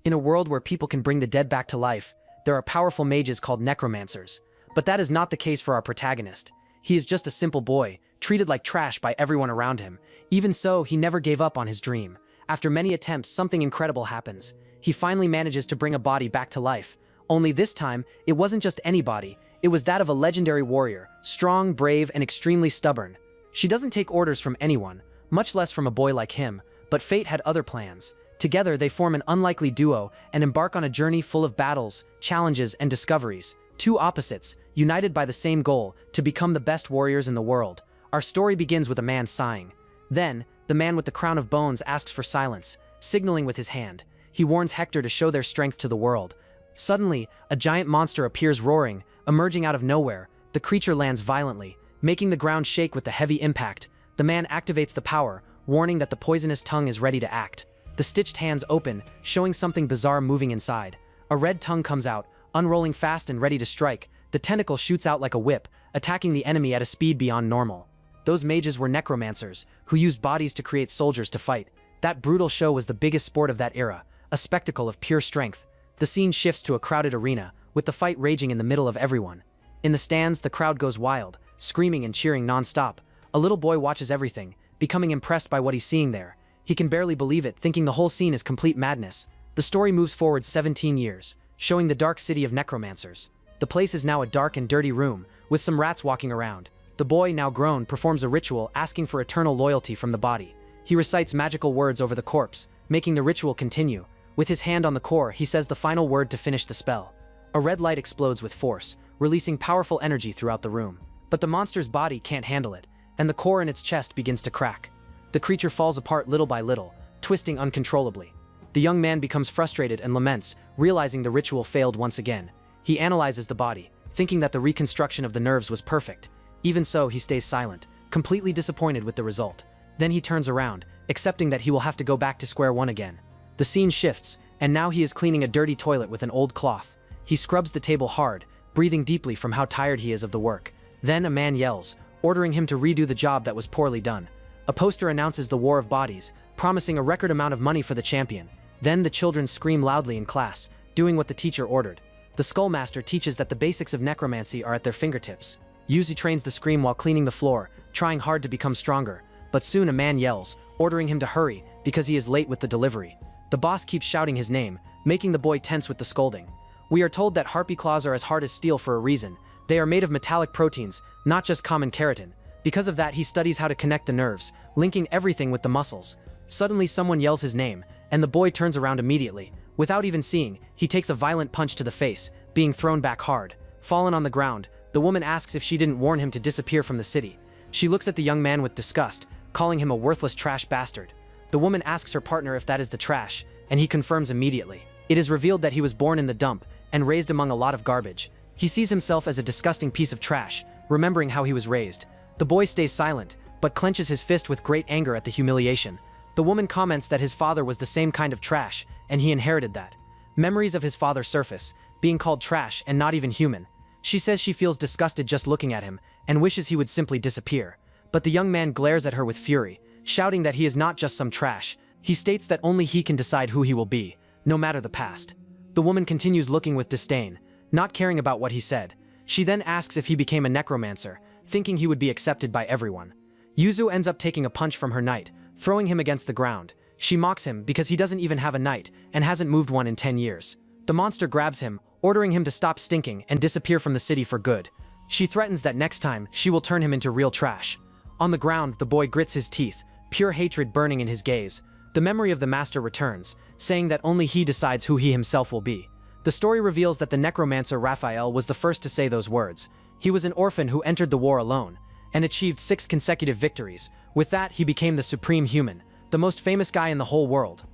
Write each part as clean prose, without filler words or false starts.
In a world where people can bring the dead back to life, there are powerful mages called necromancers. But that is not the case for our protagonist. He is just a simple boy, treated like trash by everyone around him. Even so, he never gave up on his dream. After many attempts, something incredible happens. He finally manages to bring a body back to life. Only this time, it wasn't just any body. It was that of a legendary warrior, strong, brave, and extremely stubborn. She doesn't take orders from anyone, much less from a boy like him, but fate had other plans. Together, they form an unlikely duo and embark on a journey full of battles, challenges, and discoveries. Two opposites, united by the same goal, to become the best warriors in the world. Our story begins with a man sighing. Then, the man with the crown of bones asks for silence, signaling with his hand. He warns Hector to show their strength to the world. Suddenly, a giant monster appears roaring, emerging out of nowhere. The creature lands violently, making the ground shake with the heavy impact. The man activates the power, warning that the poisonous tongue is ready to act. The stitched hands open, showing something bizarre moving inside. A red tongue comes out, unrolling fast and ready to strike. The tentacle shoots out like a whip, attacking the enemy at a speed beyond normal. Those mages were necromancers, who used bodies to create soldiers to fight. That brutal show was the biggest sport of that era, a spectacle of pure strength. The scene shifts to a crowded arena, with the fight raging in the middle of everyone. In the stands, the crowd goes wild, screaming and cheering non-stop. A little boy watches everything, becoming impressed by what he's seeing there. He can barely believe it, thinking the whole scene is complete madness. The story moves forward 17 years, showing the dark city of necromancers. The place is now a dark and dirty room, with some rats walking around. The boy, now grown, performs a ritual asking for eternal loyalty from the body. He recites magical words over the corpse, making the ritual continue. With his hand on the core, he says the final word to finish the spell. A red light explodes with force, releasing powerful energy throughout the room. But the monster's body can't handle it, and the core in its chest begins to crack. The creature falls apart little by little, twisting uncontrollably. The young man becomes frustrated and laments, realizing the ritual failed once again. He analyzes the body, thinking that the reconstruction of the nerves was perfect. Even so, he stays silent, completely disappointed with the result. Then he turns around, accepting that he will have to go back to square one again. The scene shifts, and now he is cleaning a dirty toilet with an old cloth. He scrubs the table hard, breathing deeply from how tired he is of the work. Then a man yells, ordering him to redo the job that was poorly done. A poster announces the War of Bodies, promising a record amount of money for the champion. Then the children scream loudly in class, doing what the teacher ordered. The Skullmaster teaches that the basics of necromancy are at their fingertips. Yuzu trains the scream while cleaning the floor, trying hard to become stronger. But soon a man yells, ordering him to hurry, because he is late with the delivery. The boss keeps shouting his name, making the boy tense with the scolding. We are told that harpy claws are as hard as steel for a reason. They are made of metallic proteins, not just common keratin. Because of that, he studies how to connect the nerves, linking everything with the muscles. Suddenly someone yells his name, and the boy turns around immediately. Without even seeing, he takes a violent punch to the face, being thrown back hard. Fallen on the ground, the woman asks if she didn't warn him to disappear from the city. She looks at the young man with disgust, calling him a worthless trash bastard. The woman asks her partner if that is the trash, and he confirms immediately. It is revealed that he was born in the dump, and raised among a lot of garbage. He sees himself as a disgusting piece of trash, remembering how he was raised. The boy stays silent, but clenches his fist with great anger at the humiliation. The woman comments that his father was the same kind of trash, and he inherited that. Memories of his father surface, being called trash and not even human. She says she feels disgusted just looking at him, and wishes he would simply disappear. But the young man glares at her with fury, shouting that he is not just some trash. He states that only he can decide who he will be, no matter the past. The woman continues looking with disdain, not caring about what he said. She then asks if he became a necromancer, thinking he would be accepted by everyone. Yuzu ends up taking a punch from her knight, throwing him against the ground. She mocks him because he doesn't even have a knight and hasn't moved one in 10 years. The monster grabs him, ordering him to stop stinking and disappear from the city for good. She threatens that next time, she will turn him into real trash. On the ground, the boy grits his teeth, pure hatred burning in his gaze. The memory of the master returns, saying that only he decides who he himself will be. The story reveals that the necromancer Raphael was the first to say those words. He was an orphan who entered the war alone, and achieved 6 consecutive victories. With that, he became the supreme human, the most famous guy in the whole world.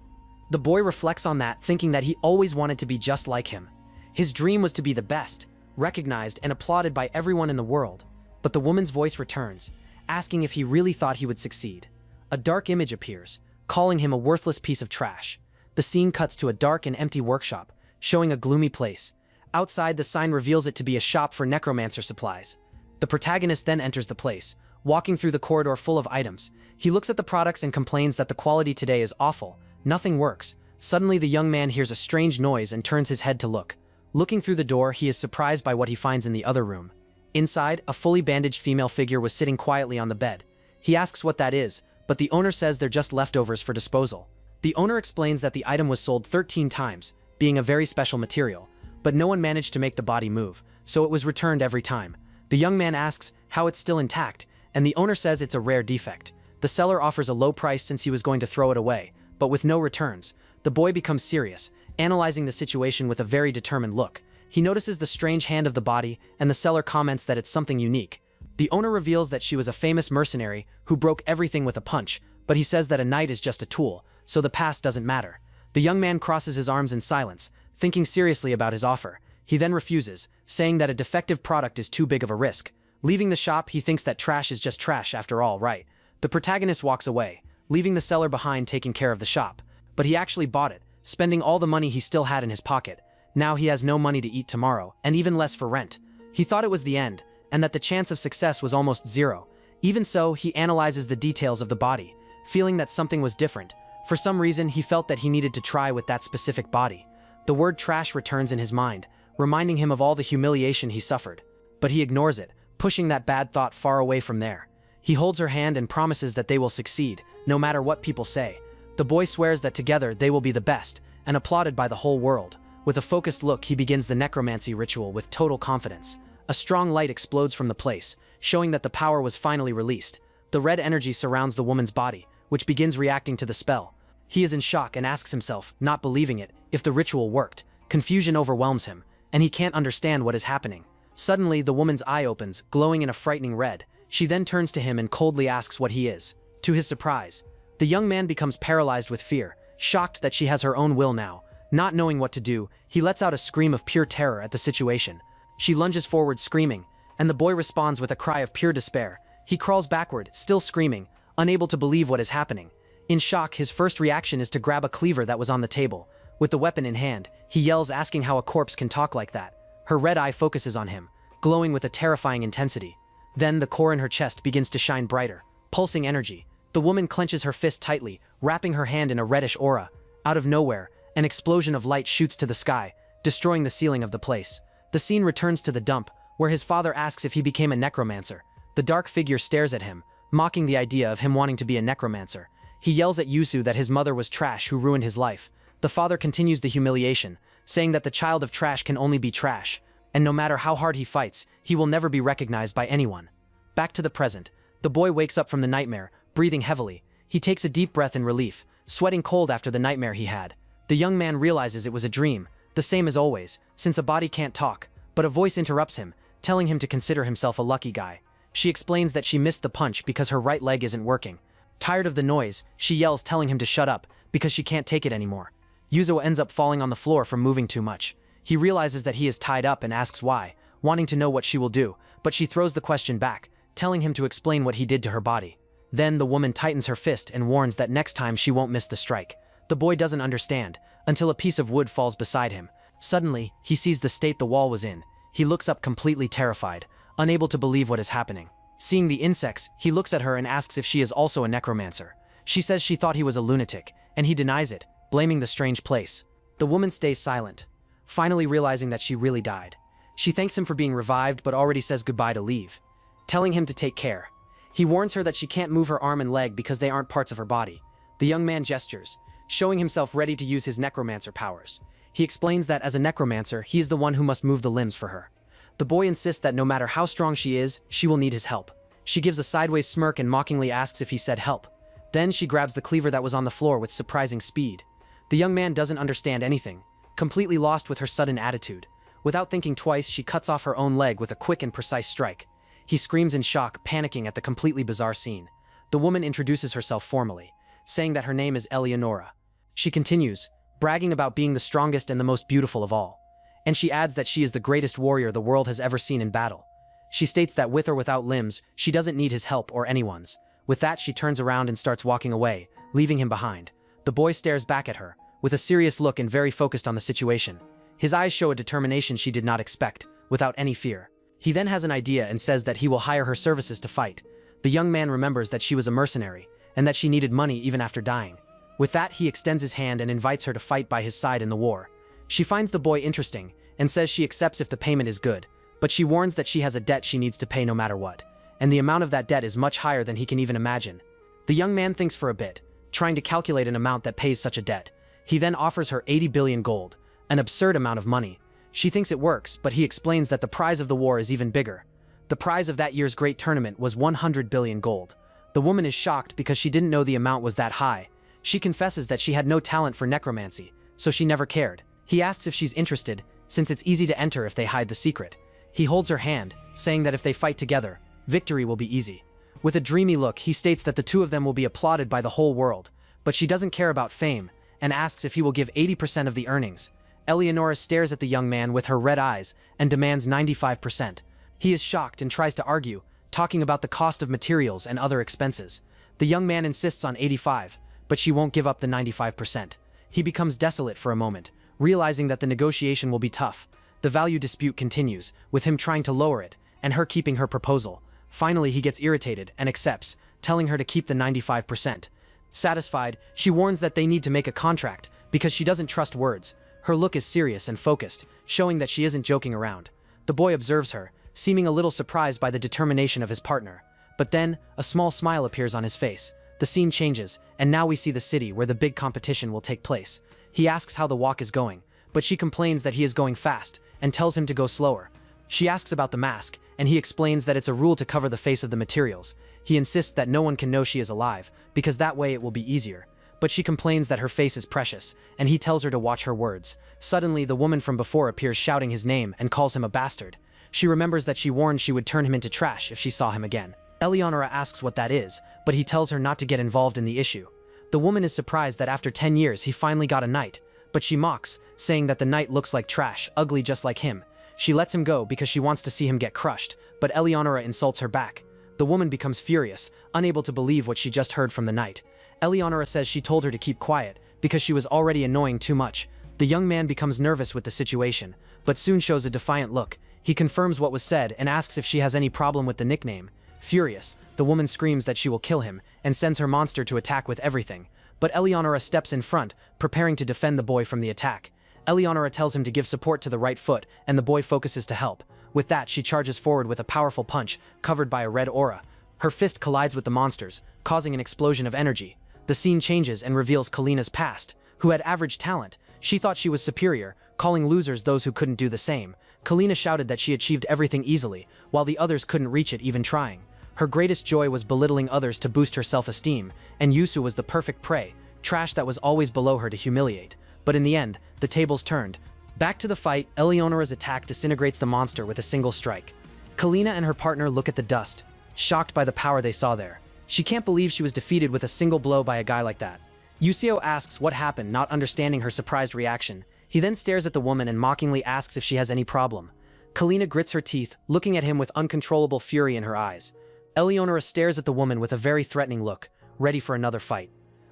The boy reflects on that, thinking that he always wanted to be just like him. His dream was to be the best, recognized and applauded by everyone in the world. But the woman's voice returns, asking if he really thought he would succeed. A dark image appears, calling him a worthless piece of trash. The scene cuts to a dark and empty workshop, showing a gloomy place. Outside, the sign reveals it to be a shop for necromancer supplies. The protagonist then enters the place, walking through the corridor full of items. He looks at the products and complains that the quality today is awful. Nothing works. Suddenly the young man hears a strange noise and turns his head to look. Looking through the door, he is surprised by what he finds in the other room. Inside, a fully bandaged female figure was sitting quietly on the bed. He asks what that is, but the owner says they're just leftovers for disposal. The owner explains that the item was sold 13 times, being a very special material, but no one managed to make the body move, so it was returned every time. The young man asks how it's still intact, and the owner says it's a rare defect. The seller offers a low price since he was going to throw it away, but with no returns. The boy becomes serious, analyzing the situation with a very determined look. He notices the strange hand of the body, and the seller comments that it's something unique. The owner reveals that she was a famous mercenary who broke everything with a punch, but he says that a knight is just a tool, so the past doesn't matter. The young man crosses his arms in silence, thinking seriously about his offer. He then refuses, saying that a defective product is too big of a risk. Leaving the shop, he thinks that trash is just trash after all, right? The protagonist walks away, leaving the seller behind taking care of the shop. But he actually bought it, spending all the money he still had in his pocket. Now he has no money to eat tomorrow, and even less for rent. He thought it was the end, and that the chance of success was almost zero. Even so, he analyzes the details of the body, feeling that something was different. For some reason, he felt that he needed to try with that specific body. The word trash returns in his mind, reminding him of all the humiliation he suffered. But he ignores it, pushing that bad thought far away from there. He holds her hand and promises that they will succeed, no matter what people say. The boy swears that together they will be the best, and applauded by the whole world. With a focused look, he begins the necromancy ritual with total confidence. A strong light explodes from the place, showing that the power was finally released. The red energy surrounds the woman's body, which begins reacting to the spell. He is in shock and asks himself, not believing it, if the ritual worked. Confusion overwhelms him, and he can't understand what is happening. Suddenly, the woman's eye opens, glowing in a frightening red. She then turns to him and coldly asks what he is. To his surprise, the young man becomes paralyzed with fear, shocked that she has her own will now. Not knowing what to do, he lets out a scream of pure terror at the situation. She lunges forward screaming, and the boy responds with a cry of pure despair. He crawls backward, still screaming, unable to believe what is happening. In shock, his first reaction is to grab a cleaver that was on the table. With the weapon in hand, he yells, asking how a corpse can talk like that. Her red eye focuses on him, glowing with a terrifying intensity. Then the core in her chest begins to shine brighter, pulsing energy. The woman clenches her fist tightly, wrapping her hand in a reddish aura. Out of nowhere, an explosion of light shoots to the sky, destroying the ceiling of the place. The scene returns to the dump, where his father asks if he became a necromancer. The dark figure stares at him, mocking the idea of him wanting to be a necromancer. He yells at Yusu that his mother was trash who ruined his life. The father continues the humiliation, saying that the child of trash can only be trash, and no matter how hard he fights, he will never be recognized by anyone. Back to the present, the boy wakes up from the nightmare, breathing heavily. He takes a deep breath in relief, sweating cold after the nightmare he had. The young man realizes it was a dream, the same as always, since a body can't talk, but a voice interrupts him, telling him to consider himself a lucky guy. She explains that she missed the punch because her right leg isn't working. Tired of the noise, she yells, telling him to shut up, because she can't take it anymore. Yuzo ends up falling on the floor from moving too much. He realizes that he is tied up and asks why, wanting to know what she will do, but she throws the question back, telling him to explain what he did to her body. Then the woman tightens her fist and warns that next time she won't miss the strike. The boy doesn't understand, until a piece of wood falls beside him. Suddenly, he sees the state the wall was in. He looks up completely terrified, unable to believe what is happening. Seeing the insects, he looks at her and asks if she is also a necromancer. She says she thought he was a lunatic, and he denies it, blaming the strange place. The woman stays silent, finally realizing that she really died. She thanks him for being revived but already says goodbye to leave, telling him to take care. He warns her that she can't move her arm and leg because they aren't parts of her body. The young man gestures, showing himself ready to use his necromancer powers. He explains that as a necromancer, he is the one who must move the limbs for her. The boy insists that no matter how strong she is, she will need his help. She gives a sideways smirk and mockingly asks if he said help. Then she grabs the cleaver that was on the floor with surprising speed. The young man doesn't understand anything, completely lost with her sudden attitude. Without thinking twice, she cuts off her own leg with a quick and precise strike. He screams in shock, panicking at the completely bizarre scene. The woman introduces herself formally, saying that her name is Eleonora. She continues, bragging about being the strongest and the most beautiful of all. And she adds that she is the greatest warrior the world has ever seen in battle. She states that with or without limbs, she doesn't need his help or anyone's. With that, she turns around and starts walking away, leaving him behind. The boy stares back at her, with a serious look and very focused on the situation. His eyes show a determination she did not expect, without any fear. He then has an idea and says that he will hire her services to fight. The young man remembers that she was a mercenary, and that she needed money even after dying. With that, he extends his hand and invites her to fight by his side in the war. She finds the boy interesting and says she accepts if the payment is good, but she warns that she has a debt she needs to pay no matter what, and the amount of that debt is much higher than he can even imagine. The young man thinks for a bit, trying to calculate an amount that pays such a debt. He then offers her 80 billion gold, an absurd amount of money. She thinks it works, but he explains that the prize of the war is even bigger. The prize of that year's great tournament was 100 billion gold. The woman is shocked because she didn't know the amount was that high. She confesses that she had no talent for necromancy, so she never cared. He asks if she's interested, since it's easy to enter if they hide the secret. He holds her hand, saying that if they fight together, victory will be easy. With a dreamy look, he states that the two of them will be applauded by the whole world, but she doesn't care about fame, and asks if he will give 80% of the earnings. Eleonora stares at the young man with her red eyes and demands 95%. He is shocked and tries to argue, talking about the cost of materials and other expenses. The young man insists on 85, but she won't give up the 95%. He becomes desolate for a moment, realizing that the negotiation will be tough. The value dispute continues, with him trying to lower it, and her keeping her proposal. Finally, he gets irritated and accepts, telling her to keep the 95%. Satisfied, she warns that they need to make a contract, because she doesn't trust words. Her look is serious and focused, showing that she isn't joking around. The boy observes her, seeming a little surprised by the determination of his partner. But then, a small smile appears on his face. The scene changes, and now we see the city where the big competition will take place. He asks how the walk is going, but she complains that he is going fast, and tells him to go slower. She asks about the mask, and he explains that it's a rule to cover the face of the materials. He insists that no one can know she is alive, because that way it will be easier. But she complains that her face is precious, and he tells her to watch her words. Suddenly, the woman from before appears shouting his name and calls him a bastard. She remembers that she warned she would turn him into trash if she saw him again. Eleonora asks what that is, but he tells her not to get involved in the issue. The woman is surprised that after 10 years he finally got a knight, but she mocks, saying that the knight looks like trash, ugly just like him. She lets him go because she wants to see him get crushed, but Eleonora insults her back. The woman becomes furious, unable to believe what she just heard from the knight. Eleonora says she told her to keep quiet, because she was already annoying too much. The young man becomes nervous with the situation, but soon shows a defiant look. He confirms what was said and asks if she has any problem with the nickname. Furious, the woman screams that she will kill him, and sends her monster to attack with everything. But Eleonora steps in front, preparing to defend the boy from the attack. Eleonora tells him to give support to the right foot, and the boy focuses to help. With that, she charges forward with a powerful punch, covered by a red aura. Her fist collides with the monster's, causing an explosion of energy. The scene changes and reveals Kalina's past, who had average talent. She thought she was superior, calling losers those who couldn't do the same. Kalina shouted that she achieved everything easily, while the others couldn't reach it even trying. Her greatest joy was belittling others to boost her self-esteem, and Yusu was the perfect prey, trash that was always below her to humiliate. But in the end, the tables turned. Back to the fight, Eleonora's attack disintegrates the monster with a single strike. Kalina and her partner look at the dust, shocked by the power they saw there. She can't believe she was defeated with a single blow by a guy like that. Yusio asks what happened, not understanding her surprised reaction. He then stares at the woman and mockingly asks if she has any problem. Kalina grits her teeth, looking at him with uncontrollable fury in her eyes. Eleonora stares at the woman with a very threatening look, ready for another fight.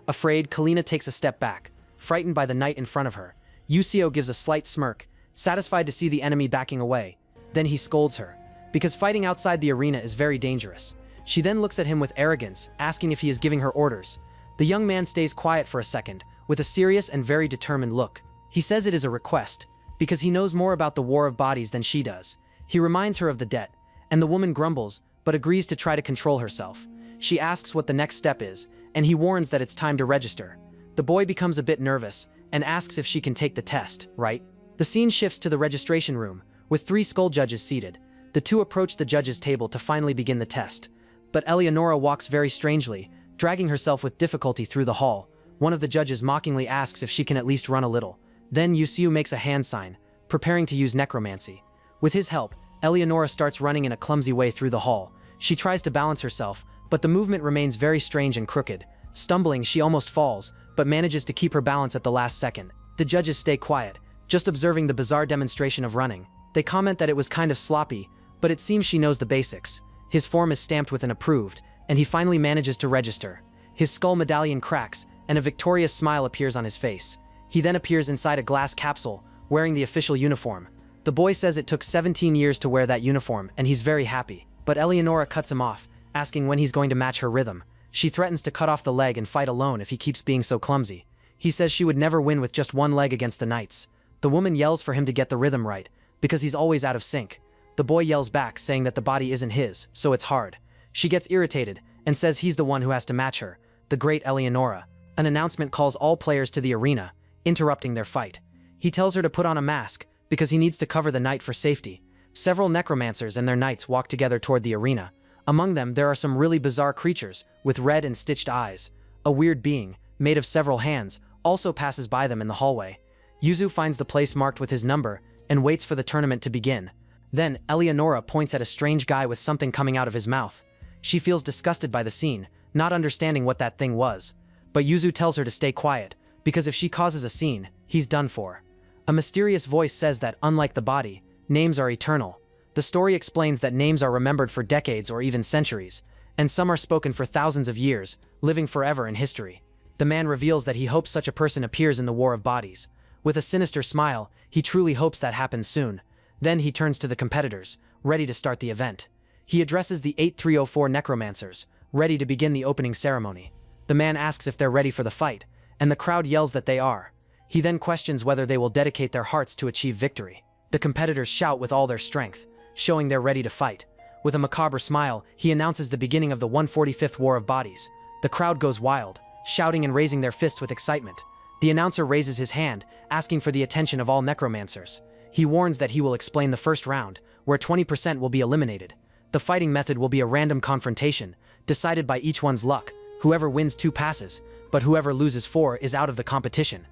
Afraid, Kalina takes a step back, frightened by the knight in front of her. Yusio gives a slight smirk, satisfied to see the enemy backing away. Then he scolds her, because fighting outside the arena is very dangerous. She then looks at him with arrogance, asking if he is giving her orders. The young man stays quiet for a second, with a serious and very determined look. He says it is a request, because he knows more about the war of bodies than she does. He reminds her of the debt, and the woman grumbles, but agrees to try to control herself. She asks what the next step is, and he warns that it's time to register. The boy becomes a bit nervous, and asks if she can take the test, right? The scene shifts to the registration room, with 3 skull judges seated. The 2 approach the judges' table to finally begin the test. But Eleonora walks very strangely, dragging herself with difficulty through the hall. One of the judges mockingly asks if she can at least run a little. Then Yusiu makes a hand sign, preparing to use necromancy. With his help, Eleonora starts running in a clumsy way through the hall. She tries to balance herself, but the movement remains very strange and crooked. Stumbling, she almost falls, but manages to keep her balance at the last second. The judges stay quiet, just observing the bizarre demonstration of running. They comment that it was kind of sloppy, but it seems she knows the basics. His form is stamped with an approved, and he finally manages to register. His skull medallion cracks, and a victorious smile appears on his face. He then appears inside a glass capsule, wearing the official uniform. The boy says it took 17 years to wear that uniform, and he's very happy. But Eleonora cuts him off, asking when he's going to match her rhythm. She threatens to cut off the leg and fight alone if he keeps being so clumsy. He says she would never win with just one leg against the knights. The woman yells for him to get the rhythm right, because he's always out of sync. The boy yells back, saying that the body isn't his, so it's hard. She gets irritated, and says he's the one who has to match her, the great Eleonora. An announcement calls all players to the arena, interrupting their fight. He tells her to put on a mask, because he needs to cover the knight for safety. Several necromancers and their knights walk together toward the arena. Among them, there are some really bizarre creatures, with red and stitched eyes. A weird being, made of several hands, also passes by them in the hallway. Yuzu finds the place marked with his number, and waits for the tournament to begin. Then, Eleonora points at a strange guy with something coming out of his mouth. She feels disgusted by the scene, not understanding what that thing was. But Yuzu tells her to stay quiet, because if she causes a scene, he's done for. A mysterious voice says that, unlike the body, names are eternal. The story explains that names are remembered for decades or even centuries, and some are spoken for thousands of years, living forever in history. The man reveals that he hopes such a person appears in the War of Bodies. With a sinister smile, he truly hopes that happens soon. Then he turns to the competitors, ready to start the event. He addresses the 8304 necromancers, ready to begin the opening ceremony. The man asks if they're ready for the fight, and the crowd yells that they are. He then questions whether they will dedicate their hearts to achieve victory. The competitors shout with all their strength, showing they're ready to fight. With a macabre smile, he announces the beginning of the 145th War of Bodies. The crowd goes wild, shouting and raising their fists with excitement. The announcer raises his hand, asking for the attention of all necromancers. He warns that he will explain the first round, where 20% will be eliminated. The fighting method will be a random confrontation, decided by each one's luck. Whoever wins 2 passes, but whoever loses 4 is out of the competition.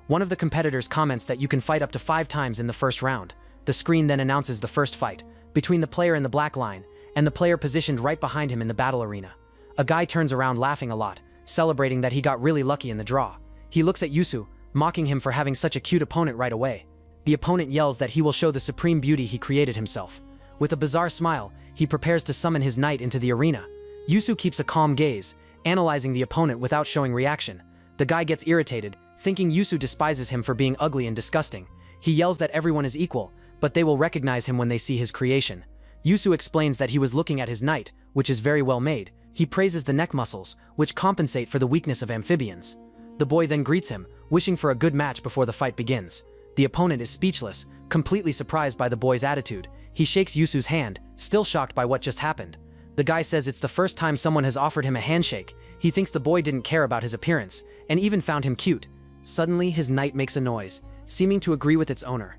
One of the competitors comments that you can fight up to 5 times in the first round. The screen then announces the first fight, between the player in the black line, and the player positioned right behind him in the battle arena. A guy turns around laughing a lot, celebrating that he got really lucky in the draw. He looks at Yusu, mocking him for having such a cute opponent right away. The opponent yells that he will show the supreme beauty he created himself. With a bizarre smile, he prepares to summon his knight into the arena. Yusu keeps a calm gaze, analyzing the opponent without showing reaction. The guy gets irritated, thinking Yusu despises him for being ugly and disgusting. He yells that everyone is equal, but they will recognize him when they see his creation. Yusu explains that he was looking at his knight, which is very well made. He praises the neck muscles, which compensate for the weakness of amphibians. The boy then greets him, wishing for a good match before the fight begins. The opponent is speechless, completely surprised by the boy's attitude. He shakes Yusu's hand, still shocked by what just happened. The guy says it's the first time someone has offered him a handshake. He thinks the boy didn't care about his appearance, and even found him cute. Suddenly, his knight makes a noise, seeming to agree with its owner.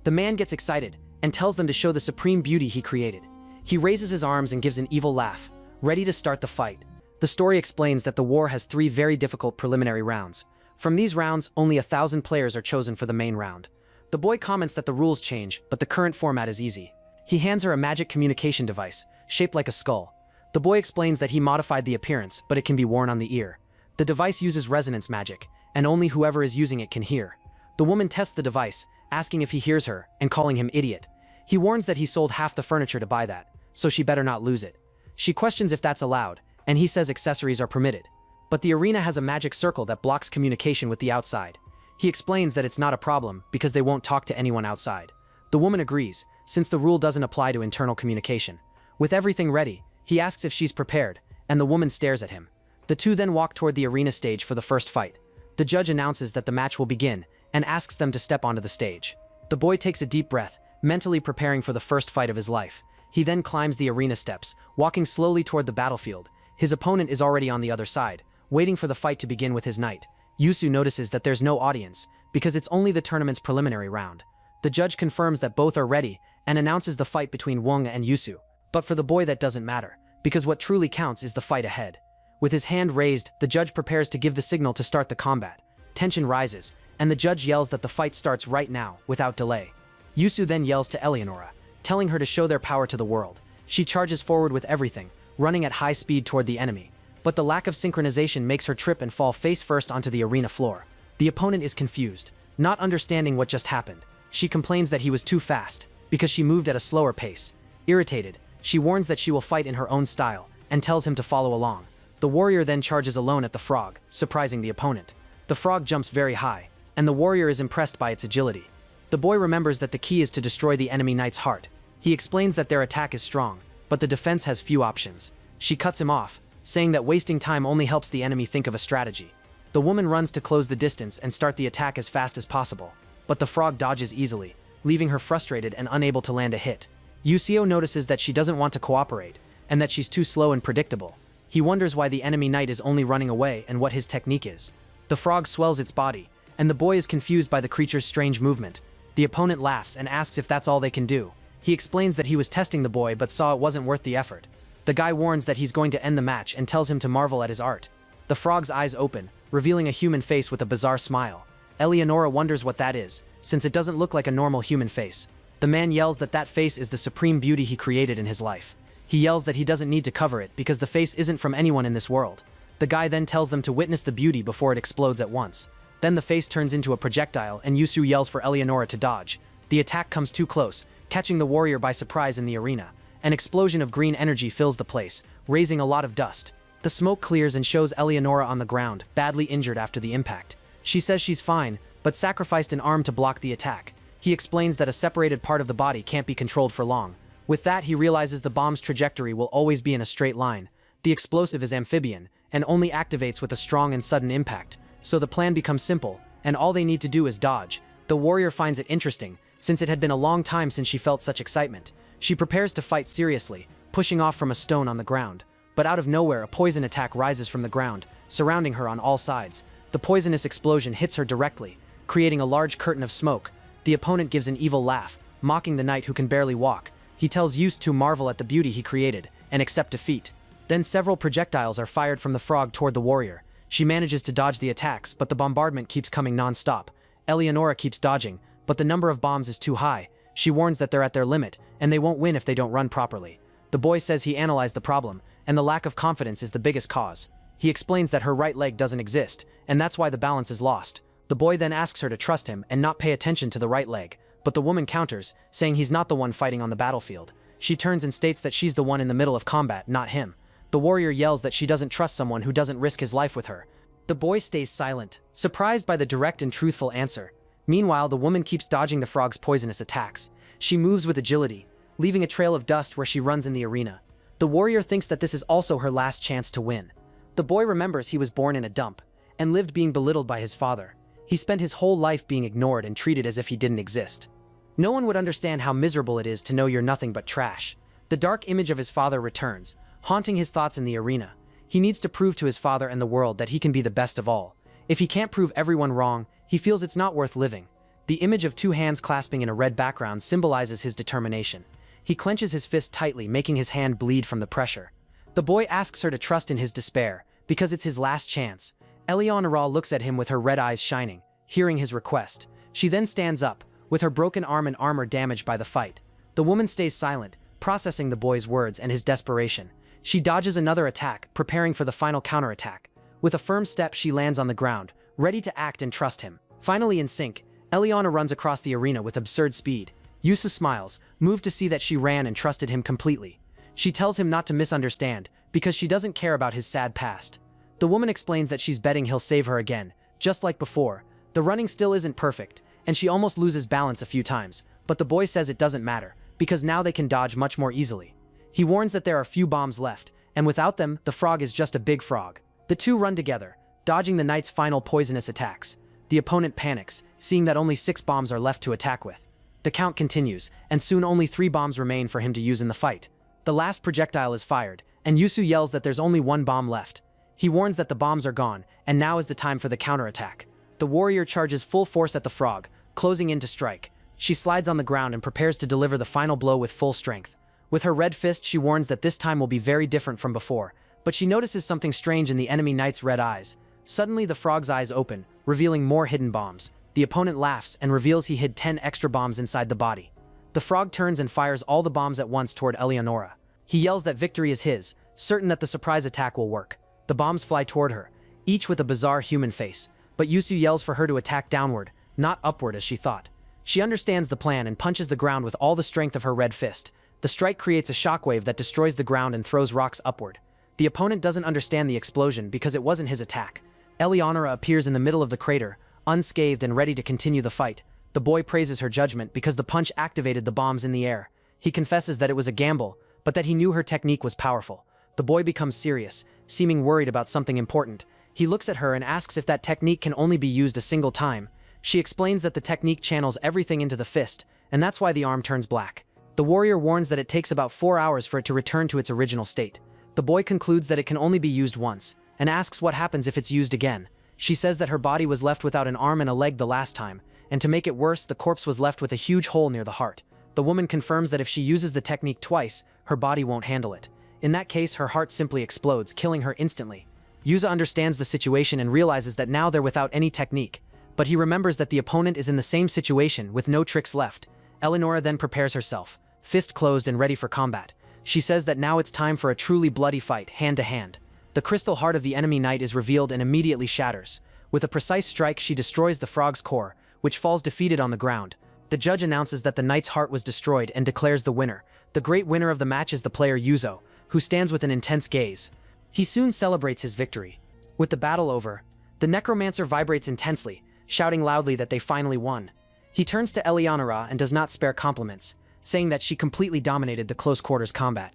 The man gets excited, and tells them to show the supreme beauty he created. He raises his arms and gives an evil laugh, ready to start the fight. The story explains that the war has 3 very difficult preliminary rounds. From these rounds, only 1,000 players are chosen for the main round. The boy comments that the rules change, but the current format is easy. He hands her a magic communication device, shaped like a skull. The boy explains that he modified the appearance, but it can be worn on the ear. The device uses resonance magic, and only whoever is using it can hear. The woman tests the device, asking if he hears her, and calling him idiot. He warns that he sold half the furniture to buy that, so she better not lose it. She questions if that's allowed, and he says accessories are permitted. But the arena has a magic circle that blocks communication with the outside. He explains that it's not a problem because they won't talk to anyone outside. The woman agrees, since the rule doesn't apply to internal communication. With everything ready, he asks if she's prepared, and the woman stares at him. The two then walk toward the arena stage for the first fight. The judge announces that the match will begin, and asks them to step onto the stage. The boy takes a deep breath, mentally preparing for the first fight of his life. He then climbs the arena steps, walking slowly toward the battlefield. His opponent is already on the other side, waiting for the fight to begin with his knight. Yusu notices that there's no audience, because it's only the tournament's preliminary round. The judge confirms that both are ready, and announces the fight between Wang and Yusu. But for the boy that doesn't matter, because what truly counts is the fight ahead. With his hand raised, the judge prepares to give the signal to start the combat. Tension rises, and the judge yells that the fight starts right now, without delay. Yusu then yells to Eleonora, telling her to show their power to the world. She charges forward with everything, running at high speed toward the enemy. But the lack of synchronization makes her trip and fall face first onto the arena floor. The opponent is confused, not understanding what just happened. She complains that he was too fast, because she moved at a slower pace. Irritated, she warns that she will fight in her own style, and tells him to follow along. The warrior then charges alone at the frog, surprising the opponent. The frog jumps very high, and the warrior is impressed by its agility. The boy remembers that the key is to destroy the enemy knight's heart. He explains that their attack is strong, but the defense has few options. She cuts him off, saying that wasting time only helps the enemy think of a strategy. The woman runs to close the distance and start the attack as fast as possible, but the frog dodges easily, leaving her frustrated and unable to land a hit. Yusio notices that she doesn't want to cooperate, and that she's too slow and predictable. He wonders why the enemy knight is only running away and what his technique is. The frog swells its body, and the boy is confused by the creature's strange movement. The opponent laughs and asks if that's all they can do. He explains that he was testing the boy but saw it wasn't worth the effort. The guy warns that he's going to end the match and tells him to marvel at his art. The frog's eyes open, revealing a human face with a bizarre smile. Eleonora wonders what that is, since it doesn't look like a normal human face. The man yells that that face is the supreme beauty he created in his life. He yells that he doesn't need to cover it because the face isn't from anyone in this world. The guy then tells them to witness the beauty before it explodes at once. Then the face turns into a projectile and Yusu yells for Eleonora to dodge. The attack comes too close, catching the warrior by surprise in the arena. An explosion of green energy fills the place, raising a lot of dust. The smoke clears and shows Eleonora on the ground, badly injured after the impact. She says she's fine, but sacrificed an arm to block the attack. He explains that a separated part of the body can't be controlled for long. With that, he realizes the bomb's trajectory will always be in a straight line. The explosive is amphibian, and only activates with a strong and sudden impact, so the plan becomes simple, and all they need to do is dodge. The warrior finds it interesting, since it had been a long time since she felt such excitement. She prepares to fight seriously, pushing off from a stone on the ground. But out of nowhere, a poison attack rises from the ground, surrounding her on all sides. The poisonous explosion hits her directly, creating a large curtain of smoke. The opponent gives an evil laugh, mocking the knight who can barely walk. He tells Yus to marvel at the beauty he created, and accept defeat. Then several projectiles are fired from the frog toward the warrior. She manages to dodge the attacks, but the bombardment keeps coming non-stop. Eleonora keeps dodging, but the number of bombs is too high. She warns that they're at their limit, and they won't win if they don't run properly. The boy says he analyzed the problem, and the lack of confidence is the biggest cause. He explains that her right leg doesn't exist, and that's why the balance is lost. The boy then asks her to trust him and not pay attention to the right leg, but the woman counters, saying he's not the one fighting on the battlefield. She turns and states that she's the one in the middle of combat, not him. The warrior yells that she doesn't trust someone who doesn't risk his life with her. The boy stays silent, surprised by the direct and truthful answer. Meanwhile, the woman keeps dodging the frog's poisonous attacks. She moves with agility, leaving a trail of dust where she runs in the arena. The warrior thinks that this is also her last chance to win. The boy remembers he was born in a dump, and lived being belittled by his father. He spent his whole life being ignored and treated as if he didn't exist. No one would understand how miserable it is to know you're nothing but trash. The dark image of his father returns, haunting his thoughts in the arena. He needs to prove to his father and the world that he can be the best of all. If he can't prove everyone wrong, he feels it's not worth living. The image of two hands clasping in a red background symbolizes his determination. He clenches his fist tightly, making his hand bleed from the pressure. The boy asks her to trust in his despair, because it's his last chance. Eleonora looks at him with her red eyes shining, hearing his request. She then stands up, with her broken arm and armor damaged by the fight. The woman stays silent, processing the boy's words and his desperation. She dodges another attack, preparing for the final counterattack. With a firm step, she lands on the ground, ready to act and trust him. Finally in sync, Eliana runs across the arena with absurd speed. Yusu smiles, moved to see that she ran and trusted him completely. She tells him not to misunderstand, because she doesn't care about his sad past. The woman explains that she's betting he'll save her again, just like before. The running still isn't perfect, and she almost loses balance a few times, but the boy says it doesn't matter, because now they can dodge much more easily. He warns that there are few bombs left, and without them, the frog is just a big frog. The two run together, dodging the knight's final poisonous attacks. The opponent panics, seeing that only 6 bombs are left to attack with. The count continues, and soon only 3 bombs remain for him to use in the fight. The last projectile is fired, and Yusu yells that there's only 1 bomb left. He warns that the bombs are gone, and now is the time for the counterattack. The warrior charges full force at the frog, closing in to strike. She slides on the ground and prepares to deliver the final blow with full strength. With her red fist, she warns that this time will be very different from before, but she notices something strange in the enemy knight's red eyes. Suddenly, the frog's eyes open, revealing more hidden bombs. The opponent laughs and reveals he hid 10 extra bombs inside the body. The frog turns and fires all the bombs at once toward Eleonora. He yells that victory is his, certain that the surprise attack will work. The bombs fly toward her, each with a bizarre human face, but Yusu yells for her to attack downward, not upward as she thought. She understands the plan and punches the ground with all the strength of her red fist. The strike creates a shockwave that destroys the ground and throws rocks upward. The opponent doesn't understand the explosion because it wasn't his attack. Eleonora appears in the middle of the crater, unscathed and ready to continue the fight. The boy praises her judgment because the punch activated the bombs in the air. He confesses that it was a gamble, but that he knew her technique was powerful. The boy becomes serious, seeming worried about something important. He looks at her and asks if that technique can only be used a single time. She explains that the technique channels everything into the fist, and that's why the arm turns black. The warrior warns that it takes about 4 hours for it to return to its original state. The boy concludes that it can only be used once, and asks what happens if it's used again. She says that her body was left without an arm and a leg the last time, and to make it worse, the corpse was left with a huge hole near the heart. The woman confirms that if she uses the technique twice, her body won't handle it. In that case, her heart simply explodes, killing her instantly. Yuza understands the situation and realizes that now they're without any technique, but he remembers that the opponent is in the same situation with no tricks left. Eleonora then prepares herself, fist closed and ready for combat. She says that now it's time for a truly bloody fight, hand to hand. The crystal heart of the enemy knight is revealed and immediately shatters. With a precise strike, she destroys the frog's core, which falls defeated on the ground. The judge announces that the knight's heart was destroyed and declares the winner. The great winner of the match is the player Yuzo, who stands with an intense gaze. He soon celebrates his victory. With the battle over, the necromancer vibrates intensely, shouting loudly that they finally won. He turns to Eleonora and does not spare compliments, saying that she completely dominated the close-quarters combat.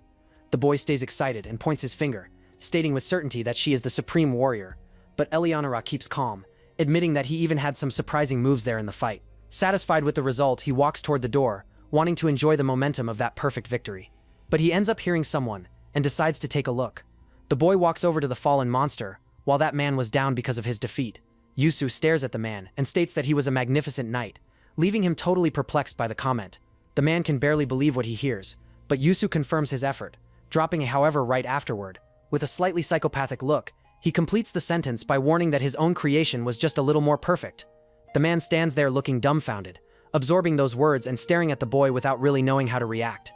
The boy stays excited and points his finger, stating with certainty that she is the supreme warrior. But Eleonora keeps calm, admitting that he even had some surprising moves there in the fight. Satisfied with the result, he walks toward the door, wanting to enjoy the momentum of that perfect victory. But he ends up hearing someone, and decides to take a look. The boy walks over to the fallen monster, while that man was down because of his defeat. Yusu stares at the man and states that he was a magnificent knight, leaving him totally perplexed by the comment. The man can barely believe what he hears, but Yusu confirms his effort, dropping a however right afterward. With a slightly psychopathic look, he completes the sentence by warning that his own creation was just a little more perfect. The man stands there looking dumbfounded, absorbing those words and staring at the boy without really knowing how to react.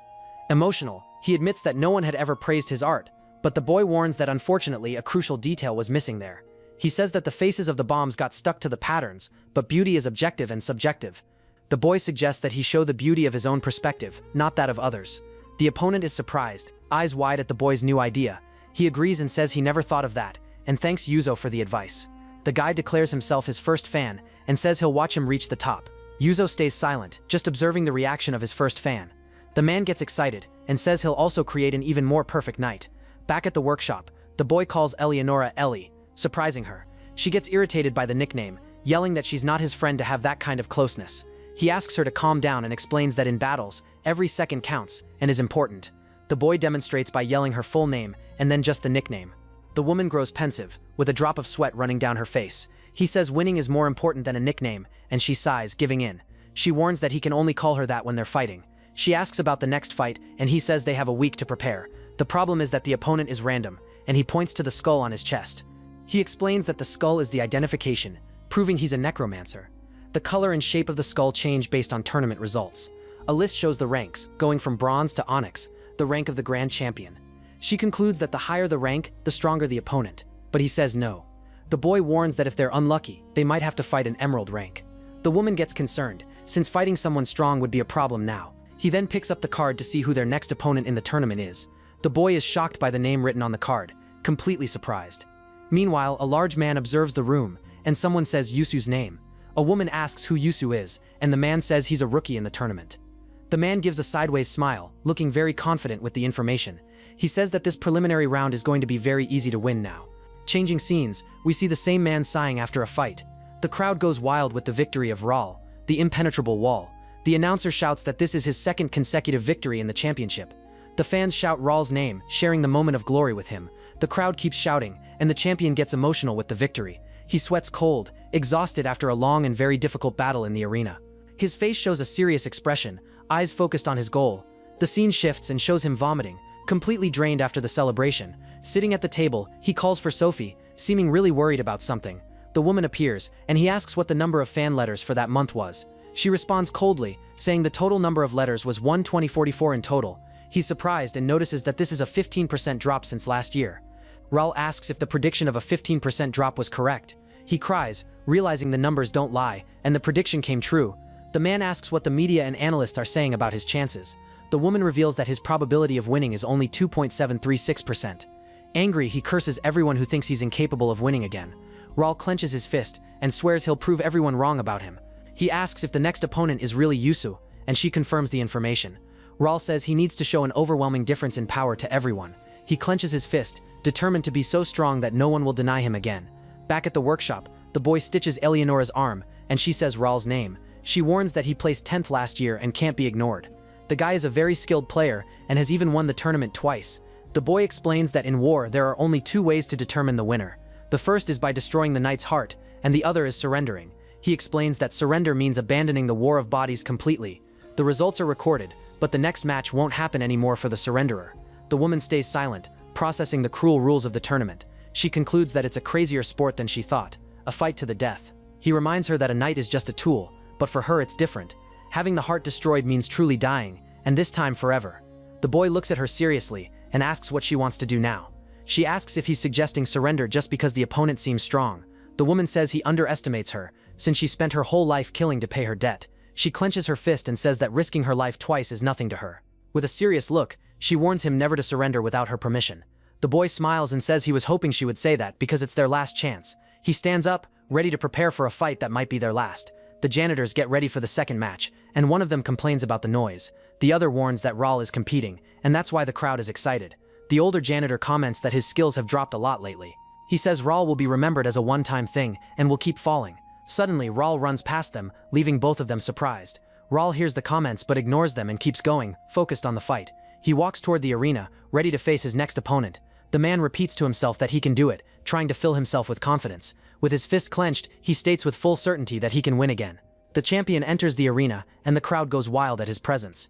Emotional, he admits that no one had ever praised his art, but the boy warns that unfortunately a crucial detail was missing there. He says that the faces of the bombs got stuck to the patterns, but beauty is objective and subjective. The boy suggests that he show the beauty of his own perspective, not that of others. The opponent is surprised, eyes wide at the boy's new idea. He agrees and says he never thought of that, and thanks Yuzo for the advice. The guy declares himself his first fan, and says he'll watch him reach the top. Yuzo stays silent, just observing the reaction of his first fan. The man gets excited, and says he'll also create an even more perfect knight. Back at the workshop, the boy calls Eleonora Ellie, surprising her. She gets irritated by the nickname, yelling that she's not his friend to have that kind of closeness. He asks her to calm down and explains that in battles, every second counts, and is important. The boy demonstrates by yelling her full name, and then just the nickname. The woman grows pensive, with a drop of sweat running down her face. He says winning is more important than a nickname, and she sighs, giving in. She warns that he can only call her that when they're fighting. She asks about the next fight, and he says they have a week to prepare. The problem is that the opponent is random, and he points to the skull on his chest. He explains that the skull is the identification, proving he's a necromancer. The color and shape of the skull change based on tournament results. A list shows the ranks, going from bronze to onyx, the rank of the grand champion. She concludes that the higher the rank, the stronger the opponent, but he says no. The boy warns that if they're unlucky, they might have to fight an emerald rank. The woman gets concerned, since fighting someone strong would be a problem now. He then picks up the card to see who their next opponent in the tournament is. The boy is shocked by the name written on the card, completely surprised. Meanwhile, a large man observes the room, and someone says Yusu's name. A woman asks who Yusu is, and the man says he's a rookie in the tournament. The man gives a sideways smile, looking very confident with the information. He says that this preliminary round is going to be very easy to win now. Changing scenes, we see the same man sighing after a fight. The crowd goes wild with the victory of Raul, the impenetrable wall. The announcer shouts that this is his second consecutive victory in the championship. The fans shout Raul's name, sharing the moment of glory with him. The crowd keeps shouting, and the champion gets emotional with the victory. He sweats cold, exhausted after a long and very difficult battle in the arena. His face shows a serious expression, eyes focused on his goal. The scene shifts and shows him vomiting, completely drained after the celebration. Sitting at the table, he calls for Sophie, seeming really worried about something. The woman appears, and he asks what the number of fan letters for that month was. She responds coldly, saying the total number of letters was 12044 in total. He's surprised and notices that this is a 15% drop since last year. Raul asks if the prediction of a 15% drop was correct. He cries, realizing the numbers don't lie, and the prediction came true. The man asks what the media and analysts are saying about his chances. The woman reveals that his probability of winning is only 2.736%. Angry, he curses everyone who thinks he's incapable of winning again. Raul clenches his fist and swears he'll prove everyone wrong about him. He asks if the next opponent is really Yusu, and she confirms the information. Raul says he needs to show an overwhelming difference in power to everyone. He clenches his fist, determined to be so strong that no one will deny him again. Back at the workshop, the boy stitches Eleonora's arm, and she says Ral's name. She warns that he placed 10th last year and can't be ignored. The guy is a very skilled player and has even won the tournament twice. The boy explains that in war there are only 2 ways to determine the winner. The first is by destroying the knight's heart, and the other is surrendering. He explains that surrender means abandoning the war of bodies completely. The results are recorded, but the next match won't happen anymore for the surrenderer. The woman stays silent, processing the cruel rules of the tournament. She concludes that it's a crazier sport than she thought, a fight to the death. He reminds her that a knight is just a tool, but for her it's different. Having the heart destroyed means truly dying, and this time forever. The boy looks at her seriously and asks what she wants to do now. She asks if he's suggesting surrender just because the opponent seems strong. The woman says he underestimates her, since she spent her whole life killing to pay her debt. She clenches her fist and says that risking her life twice is nothing to her. With a serious look, she warns him never to surrender without her permission. The boy smiles and says he was hoping she would say that because it's their last chance. He stands up, ready to prepare for a fight that might be their last. The janitors get ready for the second match, and one of them complains about the noise. The other warns that Ral is competing, and that's why the crowd is excited. The older janitor comments that his skills have dropped a lot lately. He says Ral will be remembered as a one-time thing and will keep falling. Suddenly, Ral runs past them, leaving both of them surprised. Ral hears the comments but ignores them and keeps going, focused on the fight. He walks toward the arena, ready to face his next opponent. The man repeats to himself that he can do it, trying to fill himself with confidence. With his fist clenched, he states with full certainty that he can win again. The champion enters the arena, and the crowd goes wild at his presence.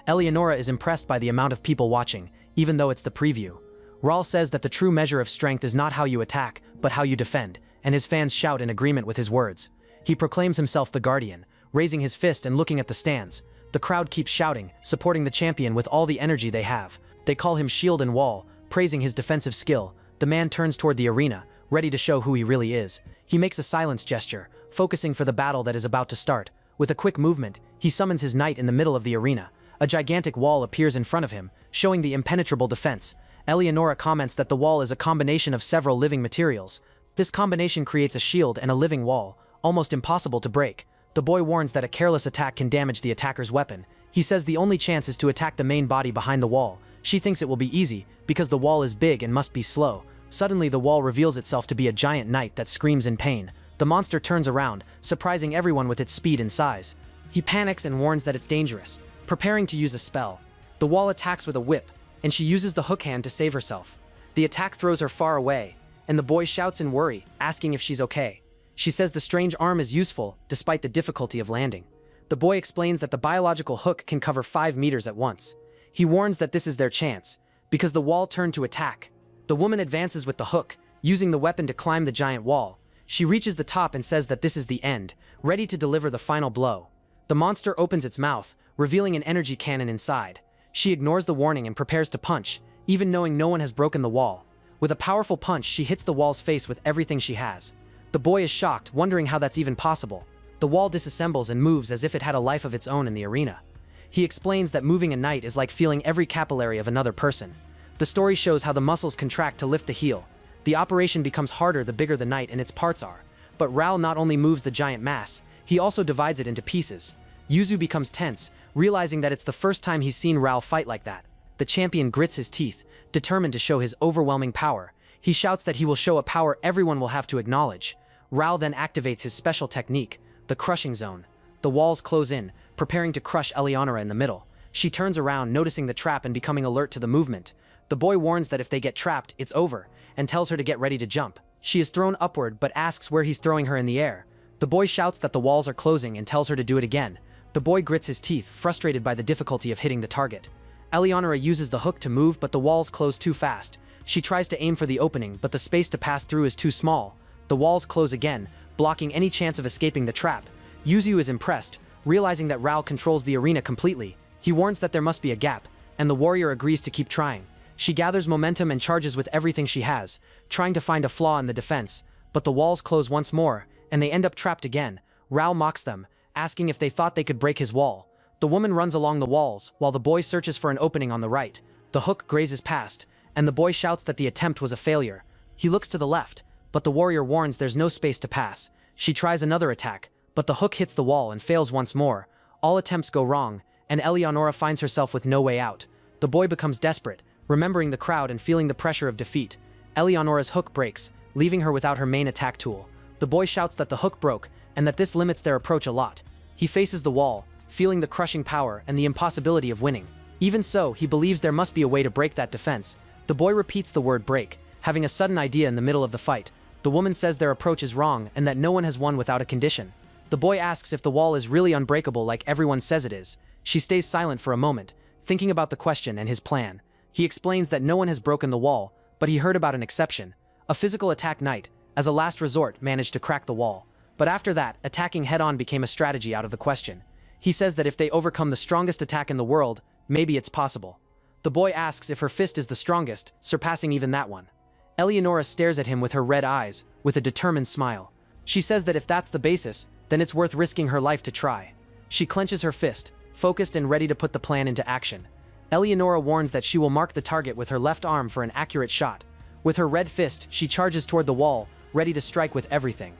Eleonora is impressed by the amount of people watching, even though it's the preview. Ral says that the true measure of strength is not how you attack, but how you defend, and his fans shout in agreement with his words. He proclaims himself the Guardian, raising his fist and looking at the stands. The crowd keeps shouting, supporting the champion with all the energy they have. They call him Shield and Wall, praising his defensive skill. The man turns toward the arena, ready to show who he really is. He makes a silence gesture, focusing for the battle that is about to start. With a quick movement, he summons his knight in the middle of the arena. A gigantic wall appears in front of him, showing the impenetrable defense. Eleonora comments that the wall is a combination of several living materials. This combination creates a shield and a living wall, almost impossible to break. The boy warns that a careless attack can damage the attacker's weapon. He says the only chance is to attack the main body behind the wall. She thinks it will be easy, because the wall is big and must be slow. Suddenly the wall reveals itself to be a giant knight that screams in pain. The monster turns around, surprising everyone with its speed and size. He panics and warns that it's dangerous, preparing to use a spell. The wall attacks with a whip, and she uses the hook hand to save herself. The attack throws her far away, and the boy shouts in worry, asking if she's okay. She says the strange arm is useful, despite the difficulty of landing. The boy explains that the biological hook can cover 5 meters at once. He warns that this is their chance, because the wall turned to attack. The woman advances with the hook, using the weapon to climb the giant wall. She reaches the top and says that this is the end, ready to deliver the final blow. The monster opens its mouth, revealing an energy cannon inside. She ignores the warning and prepares to punch, even knowing no one has broken the wall. With a powerful punch, she hits the wall's face with everything she has. The boy is shocked, wondering how that's even possible. The wall disassembles and moves as if it had a life of its own in the arena. He explains that moving a knight is like feeling every capillary of another person. The story shows how the muscles contract to lift the heel. The operation becomes harder the bigger the knight and its parts are. But Ral not only moves the giant mass, he also divides it into pieces. Yuzu becomes tense, realizing that it's the first time he's seen Ral fight like that. The champion grits his teeth, determined to show his overwhelming power. He shouts that he will show a power everyone will have to acknowledge. Ral then activates his special technique, the crushing zone. The walls close in, preparing to crush Eleonora in the middle. She turns around, noticing the trap and becoming alert to the movement. The boy warns that if they get trapped, it's over, and tells her to get ready to jump. She is thrown upward but asks where he's throwing her in the air. The boy shouts that the walls are closing and tells her to do it again. The boy grits his teeth, frustrated by the difficulty of hitting the target. Eleonora uses the hook to move, but the walls close too fast. She tries to aim for the opening, but the space to pass through is too small. The walls close again, blocking any chance of escaping the trap. Yuzu is impressed, realizing that Ral controls the arena completely. He warns that there must be a gap, and the warrior agrees to keep trying. She gathers momentum and charges with everything she has, trying to find a flaw in the defense, but the walls close once more, and they end up trapped again. Ral mocks them, asking if they thought they could break his wall. The woman runs along the walls, while the boy searches for an opening on the right. The hook grazes past, and the boy shouts that the attempt was a failure. He looks to the left, but the warrior warns there's no space to pass. She tries another attack, but the hook hits the wall and fails once more. All attempts go wrong, and Eleonora finds herself with no way out. The boy becomes desperate, Remembering the crowd and feeling the pressure of defeat, Eleonora's hook breaks, leaving her without her main attack tool. The boy shouts that the hook broke, and that this limits their approach a lot. He faces the wall, feeling the crushing power and the impossibility of winning. Even so, he believes there must be a way to break that defense. The boy repeats the word break, having a sudden idea in the middle of the fight. The woman says their approach is wrong and that no one has won without a condition. The boy asks if the wall is really unbreakable like everyone says it is. She stays silent for a moment, thinking about the question and his plan. He explains that no one has broken the wall, but he heard about an exception. A physical attack knight, as a last resort, managed to crack the wall. But after that, attacking head-on became a strategy out of the question. He says that if they overcome the strongest attack in the world, maybe it's possible. The boy asks if her fist is the strongest, surpassing even that one. Eleonora stares at him with her red eyes, with a determined smile. She says that if that's the basis, then it's worth risking her life to try. She clenches her fist, focused and ready to put the plan into action. Eleonora warns that she will mark the target with her left arm for an accurate shot. With her red fist, she charges toward the wall, ready to strike with everything.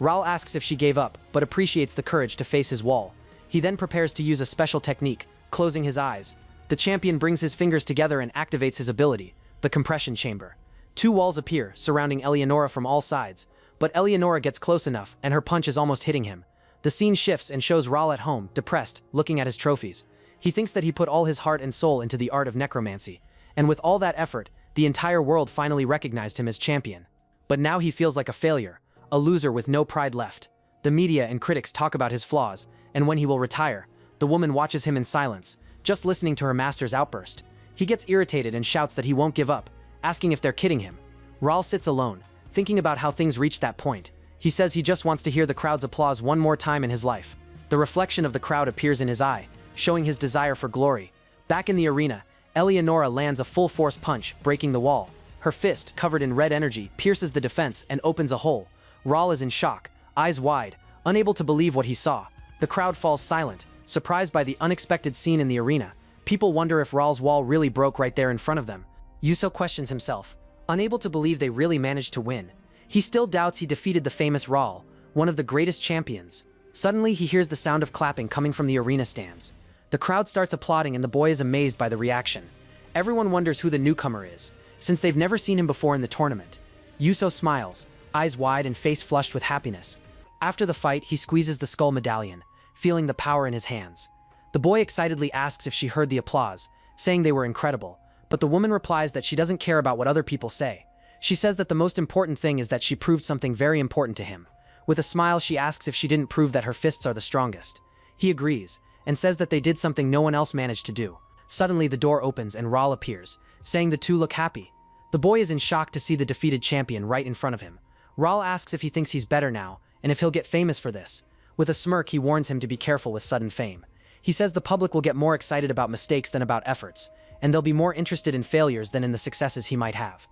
Raul asks if she gave up, but appreciates the courage to face his wall. He then prepares to use a special technique, closing his eyes. The champion brings his fingers together and activates his ability, the compression chamber. Two walls appear, surrounding Eleonora from all sides, but Eleonora gets close enough and her punch is almost hitting him. The scene shifts and shows Raul at home, depressed, looking at his trophies. He thinks that he put all his heart and soul into the art of necromancy, and with all that effort, the entire world finally recognized him as champion. But now he feels like a failure, a loser with no pride left. The media and critics talk about his flaws, and when he will retire. The woman watches him in silence, just listening to her master's outburst. He gets irritated and shouts that he won't give up, asking if they're kidding him. Raul sits alone, thinking about how things reached that point. He says he just wants to hear the crowd's applause one more time in his life. The reflection of the crowd appears in his eye, showing his desire for glory. Back in the arena, Eleonora lands a full-force punch, breaking the wall. Her fist, covered in red energy, pierces the defense and opens a hole. Raul is in shock, eyes wide, unable to believe what he saw. The crowd falls silent, surprised by the unexpected scene in the arena. People wonder if Raul's wall really broke right there in front of them. Yuso questions himself, unable to believe they really managed to win. He still doubts he defeated the famous Raul, one of the greatest champions. Suddenly, he hears the sound of clapping coming from the arena stands. The crowd starts applauding and the boy is amazed by the reaction. Everyone wonders who the newcomer is, since they've never seen him before in the tournament. Yuso smiles, eyes wide and face flushed with happiness. After the fight, he squeezes the skull medallion, feeling the power in his hands. The boy excitedly asks if she heard the applause, saying they were incredible, but the woman replies that she doesn't care about what other people say. She says that the most important thing is that she proved something very important to him. With a smile, she asks if she didn't prove that her fists are the strongest. He agrees, and says that they did something no one else managed to do. Suddenly, the door opens and Raul appears, saying the two look happy. The boy is in shock to see the defeated champion right in front of him. Raul asks if he thinks he's better now, and if he'll get famous for this. With a smirk, he warns him to be careful with sudden fame. He says the public will get more excited about mistakes than about efforts, and they'll be more interested in failures than in the successes he might have.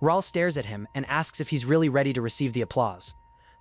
Raul stares at him and asks if he's really ready to receive the applause.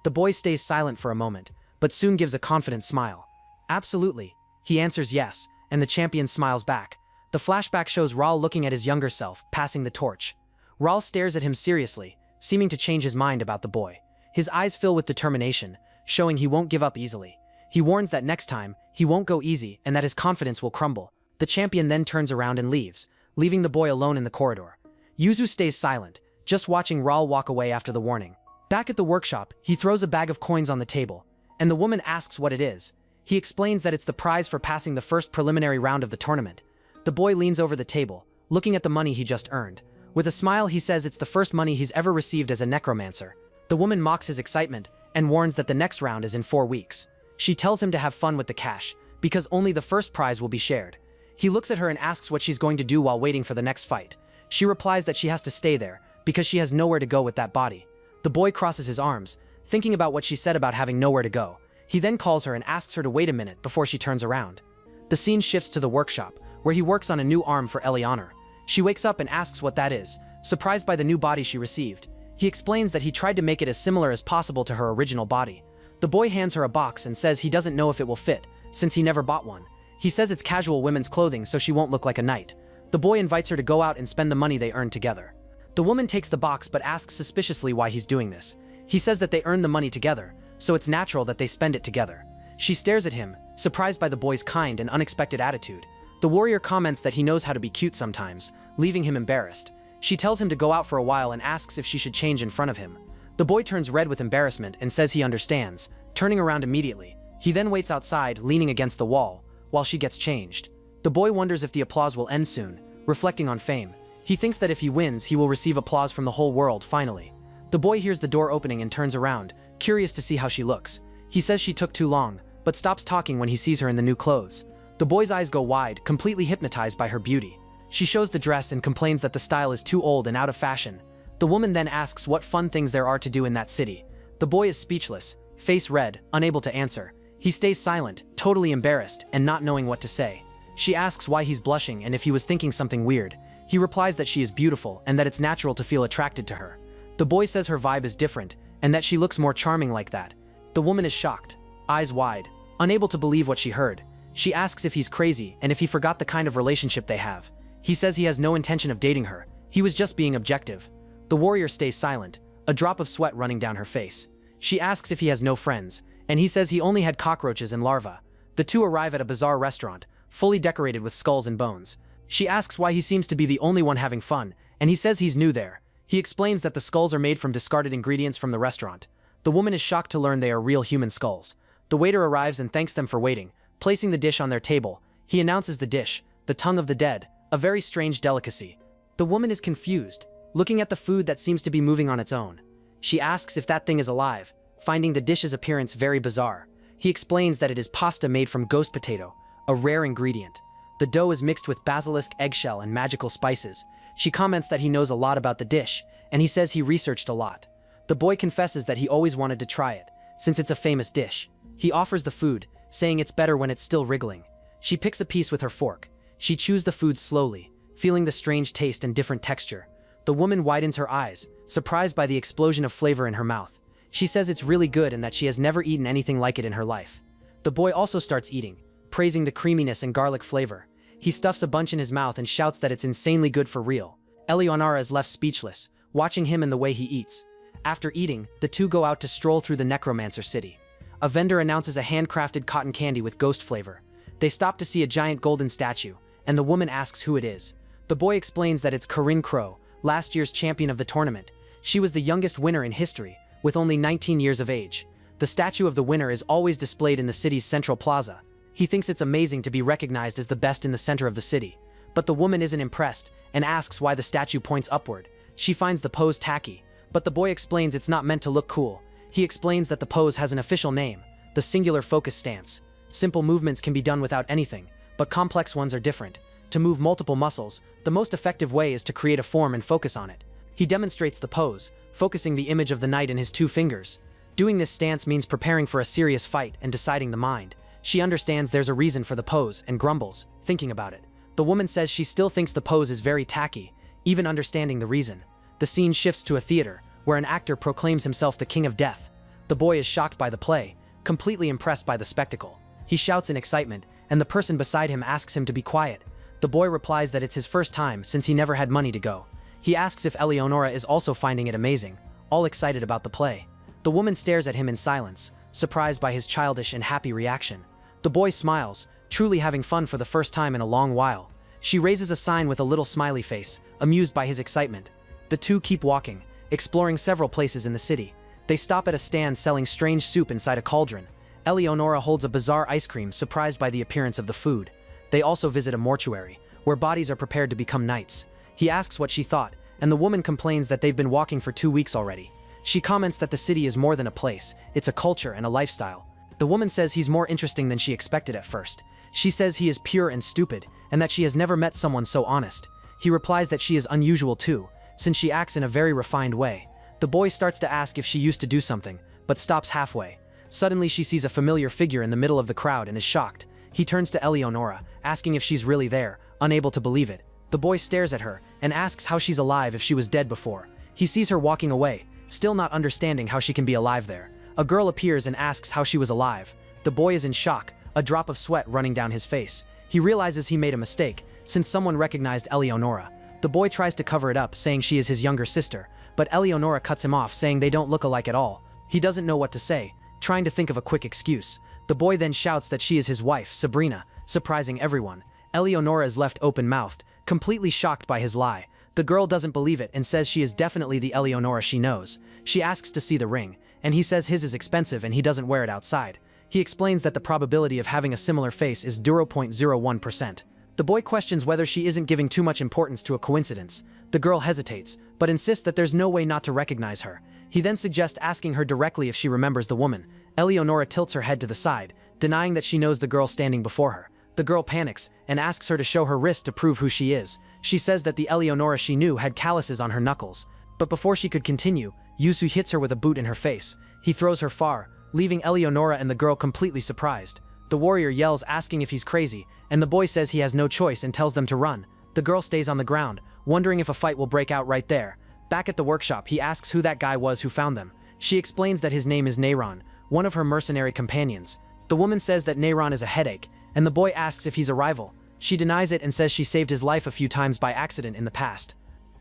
The boy stays silent for a moment, but soon gives a confident smile. Absolutely. He answers yes, and the champion smiles back. The flashback shows Raul looking at his younger self, passing the torch. Raul stares at him seriously, seeming to change his mind about the boy. His eyes fill with determination, showing he won't give up easily. He warns that next time, he won't go easy and that his confidence will crumble. The champion then turns around and leaves, leaving the boy alone in the corridor. Yuzu stays silent, just watching Raul walk away after the warning. Back at the workshop, he throws a bag of coins on the table, and the woman asks what it is. He explains that it's the prize for passing the first preliminary round of the tournament. The boy leans over the table, looking at the money he just earned. With a smile, he says it's the first money he's ever received as a necromancer. The woman mocks his excitement and warns that the next round is in 4 weeks. She tells him to have fun with the cash, because only the first prize will be shared. He looks at her and asks what she's going to do while waiting for the next fight. She replies that she has to stay there, because she has nowhere to go with that body. The boy crosses his arms, thinking about what she said about having nowhere to go. He then calls her and asks her to wait a minute before she turns around. The scene shifts to the workshop, where he works on a new arm for Eleonora. She wakes up and asks what that is, surprised by the new body she received. He explains that he tried to make it as similar as possible to her original body. The boy hands her a box and says he doesn't know if it will fit, since he never bought one. He says it's casual women's clothing so she won't look like a knight. The boy invites her to go out and spend the money they earned together. The woman takes the box but asks suspiciously why he's doing this. He says that they earned the money together, so it's natural that they spend it together. She stares at him, surprised by the boy's kind and unexpected attitude. The warrior comments that he knows how to be cute sometimes, leaving him embarrassed. She tells him to go out for a while and asks if she should change in front of him. The boy turns red with embarrassment and says he understands, turning around immediately. He then waits outside, leaning against the wall, while she gets changed. The boy wonders if the applause will end soon, reflecting on fame. He thinks that if he wins, he will receive applause from the whole world finally. The boy hears the door opening and turns around, curious to see how she looks. He says she took too long, but stops talking when he sees her in the new clothes. The boy's eyes go wide, completely hypnotized by her beauty. She shows the dress and complains that the style is too old and out of fashion. The woman then asks what fun things there are to do in that city. The boy is speechless, face red, unable to answer. He stays silent, totally embarrassed, and not knowing what to say. She asks why he's blushing and if he was thinking something weird. He replies that she is beautiful and that it's natural to feel attracted to her. The boy says her vibe is different and that she looks more charming like that. The woman is shocked, eyes wide, unable to believe what she heard. She asks if he's crazy and if he forgot the kind of relationship they have. He says he has no intention of dating her. He was just being objective. The warrior stays silent, a drop of sweat running down her face. She asks if he has no friends, and he says he only had cockroaches and larvae. The two arrive at a bizarre restaurant, fully decorated with skulls and bones. She asks why he seems to be the only one having fun, and he says he's new there. He explains that the skulls are made from discarded ingredients from the restaurant. The woman is shocked to learn they are real human skulls. The waiter arrives and thanks them for waiting, placing the dish on their table. He announces the dish, the tongue of the dead, a very strange delicacy. The woman is confused, looking at the food that seems to be moving on its own. She asks if that thing is alive, finding the dish's appearance very bizarre. He explains that it is pasta made from ghost potato, a rare ingredient. The dough is mixed with basilisk, eggshell, and magical spices. She comments that he knows a lot about the dish, and he says he researched a lot. The boy confesses that he always wanted to try it, since it's a famous dish. He offers the food, saying it's better when it's still wriggling. She picks a piece with her fork. She chews the food slowly, feeling the strange taste and different texture. The woman widens her eyes, surprised by the explosion of flavor in her mouth. She says it's really good and that she has never eaten anything like it in her life. The boy also starts eating, praising the creaminess and garlic flavor. He stuffs a bunch in his mouth and shouts that it's insanely good for real. Eleonora is left speechless, watching him and the way he eats. After eating, the two go out to stroll through the necromancer city. A vendor announces a handcrafted cotton candy with ghost flavor. They stop to see a giant golden statue, and the woman asks who it is. The boy explains that it's Corinne Crow, last year's champion of the tournament. She was the youngest winner in history, with only 19 years of age. The statue of the winner is always displayed in the city's central plaza. He thinks it's amazing to be recognized as the best in the center of the city. But the woman isn't impressed, and asks why the statue points upward. She finds the pose tacky, but the boy explains it's not meant to look cool. He explains that the pose has an official name, the singular focus stance. Simple movements can be done without anything, but complex ones are different. To move multiple muscles, the most effective way is to create a form and focus on it. He demonstrates the pose, focusing the image of the knight in his 2 fingers. Doing this stance means preparing for a serious fight and deciding the mind. She understands there's a reason for the pose and grumbles, thinking about it. The woman says she still thinks the pose is very tacky, even understanding the reason. The scene shifts to a theater, where an actor proclaims himself the king of death. The boy is shocked by the play, completely impressed by the spectacle. He shouts in excitement, and the person beside him asks him to be quiet. The boy replies that it's his first time since he never had money to go. He asks if Eleonora is also finding it amazing, all excited about the play. The woman stares at him in silence, surprised by his childish and happy reaction. The boy smiles, truly having fun for the first time in a long while. She raises a sign with a little smiley face, amused by his excitement. The two keep walking, exploring several places in the city. They stop at a stand selling strange soup inside a cauldron. Eleonora holds a bizarre ice cream, surprised by the appearance of the food. They also visit a mortuary, where bodies are prepared to become knights. He asks what she thought, and the woman complains that they've been walking for 2 weeks already. She comments that the city is more than a place, it's a culture and a lifestyle. The woman says he's more interesting than she expected at first. She says he is pure and stupid, and that she has never met someone so honest. He replies that she is unusual too, since she acts in a very refined way. The boy starts to ask if she used to do something, but stops halfway. Suddenly she sees a familiar figure in the middle of the crowd and is shocked. He turns to Eleonora, asking if she's really there, unable to believe it. The boy stares at her, and asks how she's alive if she was dead before. He sees her walking away, still not understanding how she can be alive there. A girl appears and asks how she was alive. The boy is in shock, a drop of sweat running down his face. He realizes he made a mistake, since someone recognized Eleonora. The boy tries to cover it up, saying she is his younger sister, but Eleonora cuts him off, saying they don't look alike at all. He doesn't know what to say, trying to think of a quick excuse. The boy then shouts that she is his wife, Sabrina, surprising everyone. Eleonora is left open-mouthed, completely shocked by his lie. The girl doesn't believe it and says she is definitely the Eleonora she knows. She asks to see the ring, and he says his is expensive and he doesn't wear it outside. He explains that the probability of having a similar face is 0.01%. The boy questions whether she isn't giving too much importance to a coincidence. The girl hesitates, but insists that there's no way not to recognize her. He then suggests asking her directly if she remembers the woman. Eleonora tilts her head to the side, denying that she knows the girl standing before her. The girl panics and asks her to show her wrist to prove who she is. She says that the Eleonora she knew had calluses on her knuckles. But before she could continue, Yusu hits her with a boot in her face. He throws her far, leaving Eleonora and the girl completely surprised. The warrior yells, asking if he's crazy, and the boy says he has no choice and tells them to run. The girl stays on the ground, wondering if a fight will break out right there. Back at the workshop, he asks who that guy was who found them. She explains that his name is Neyron, one of her mercenary companions. The woman says that Neyron is a headache, and the boy asks if he's a rival. She denies it and says she saved his life a few times by accident in the past.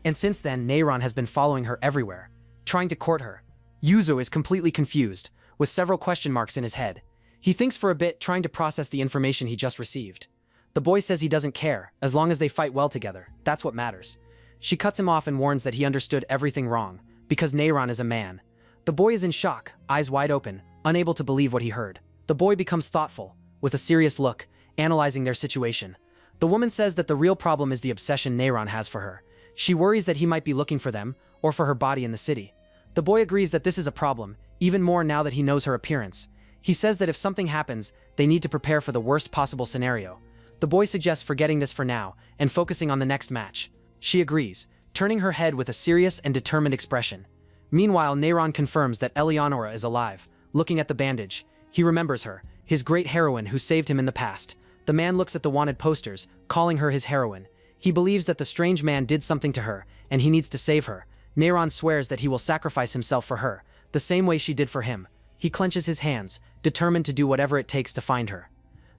And since then, Neyron has been following her everywhere, trying to court her. Yuzo is completely confused, with several question marks in his head. He thinks for a bit, trying to process the information he just received. The boy says he doesn't care, as long as they fight well together, that's what matters. She cuts him off and warns that he understood everything wrong, because Neyron is a man. The boy is in shock, eyes wide open, unable to believe what he heard. The boy becomes thoughtful, with a serious look, analyzing their situation. The woman says that the real problem is the obsession Neyron has for her. She worries that he might be looking for them, or for her body in the city. The boy agrees that this is a problem, even more now that he knows her appearance. He says that if something happens, they need to prepare for the worst possible scenario. The boy suggests forgetting this for now, and focusing on the next match. She agrees, turning her head with a serious and determined expression. Meanwhile, Neyron confirms that Eleonora is alive. Looking at the bandage, he remembers her, his great heroine who saved him in the past. The man looks at the wanted posters, calling her his heroine. He believes that the strange man did something to her, and he needs to save her. Neyron swears that he will sacrifice himself for her, the same way she did for him. He clenches his hands, determined to do whatever it takes to find her.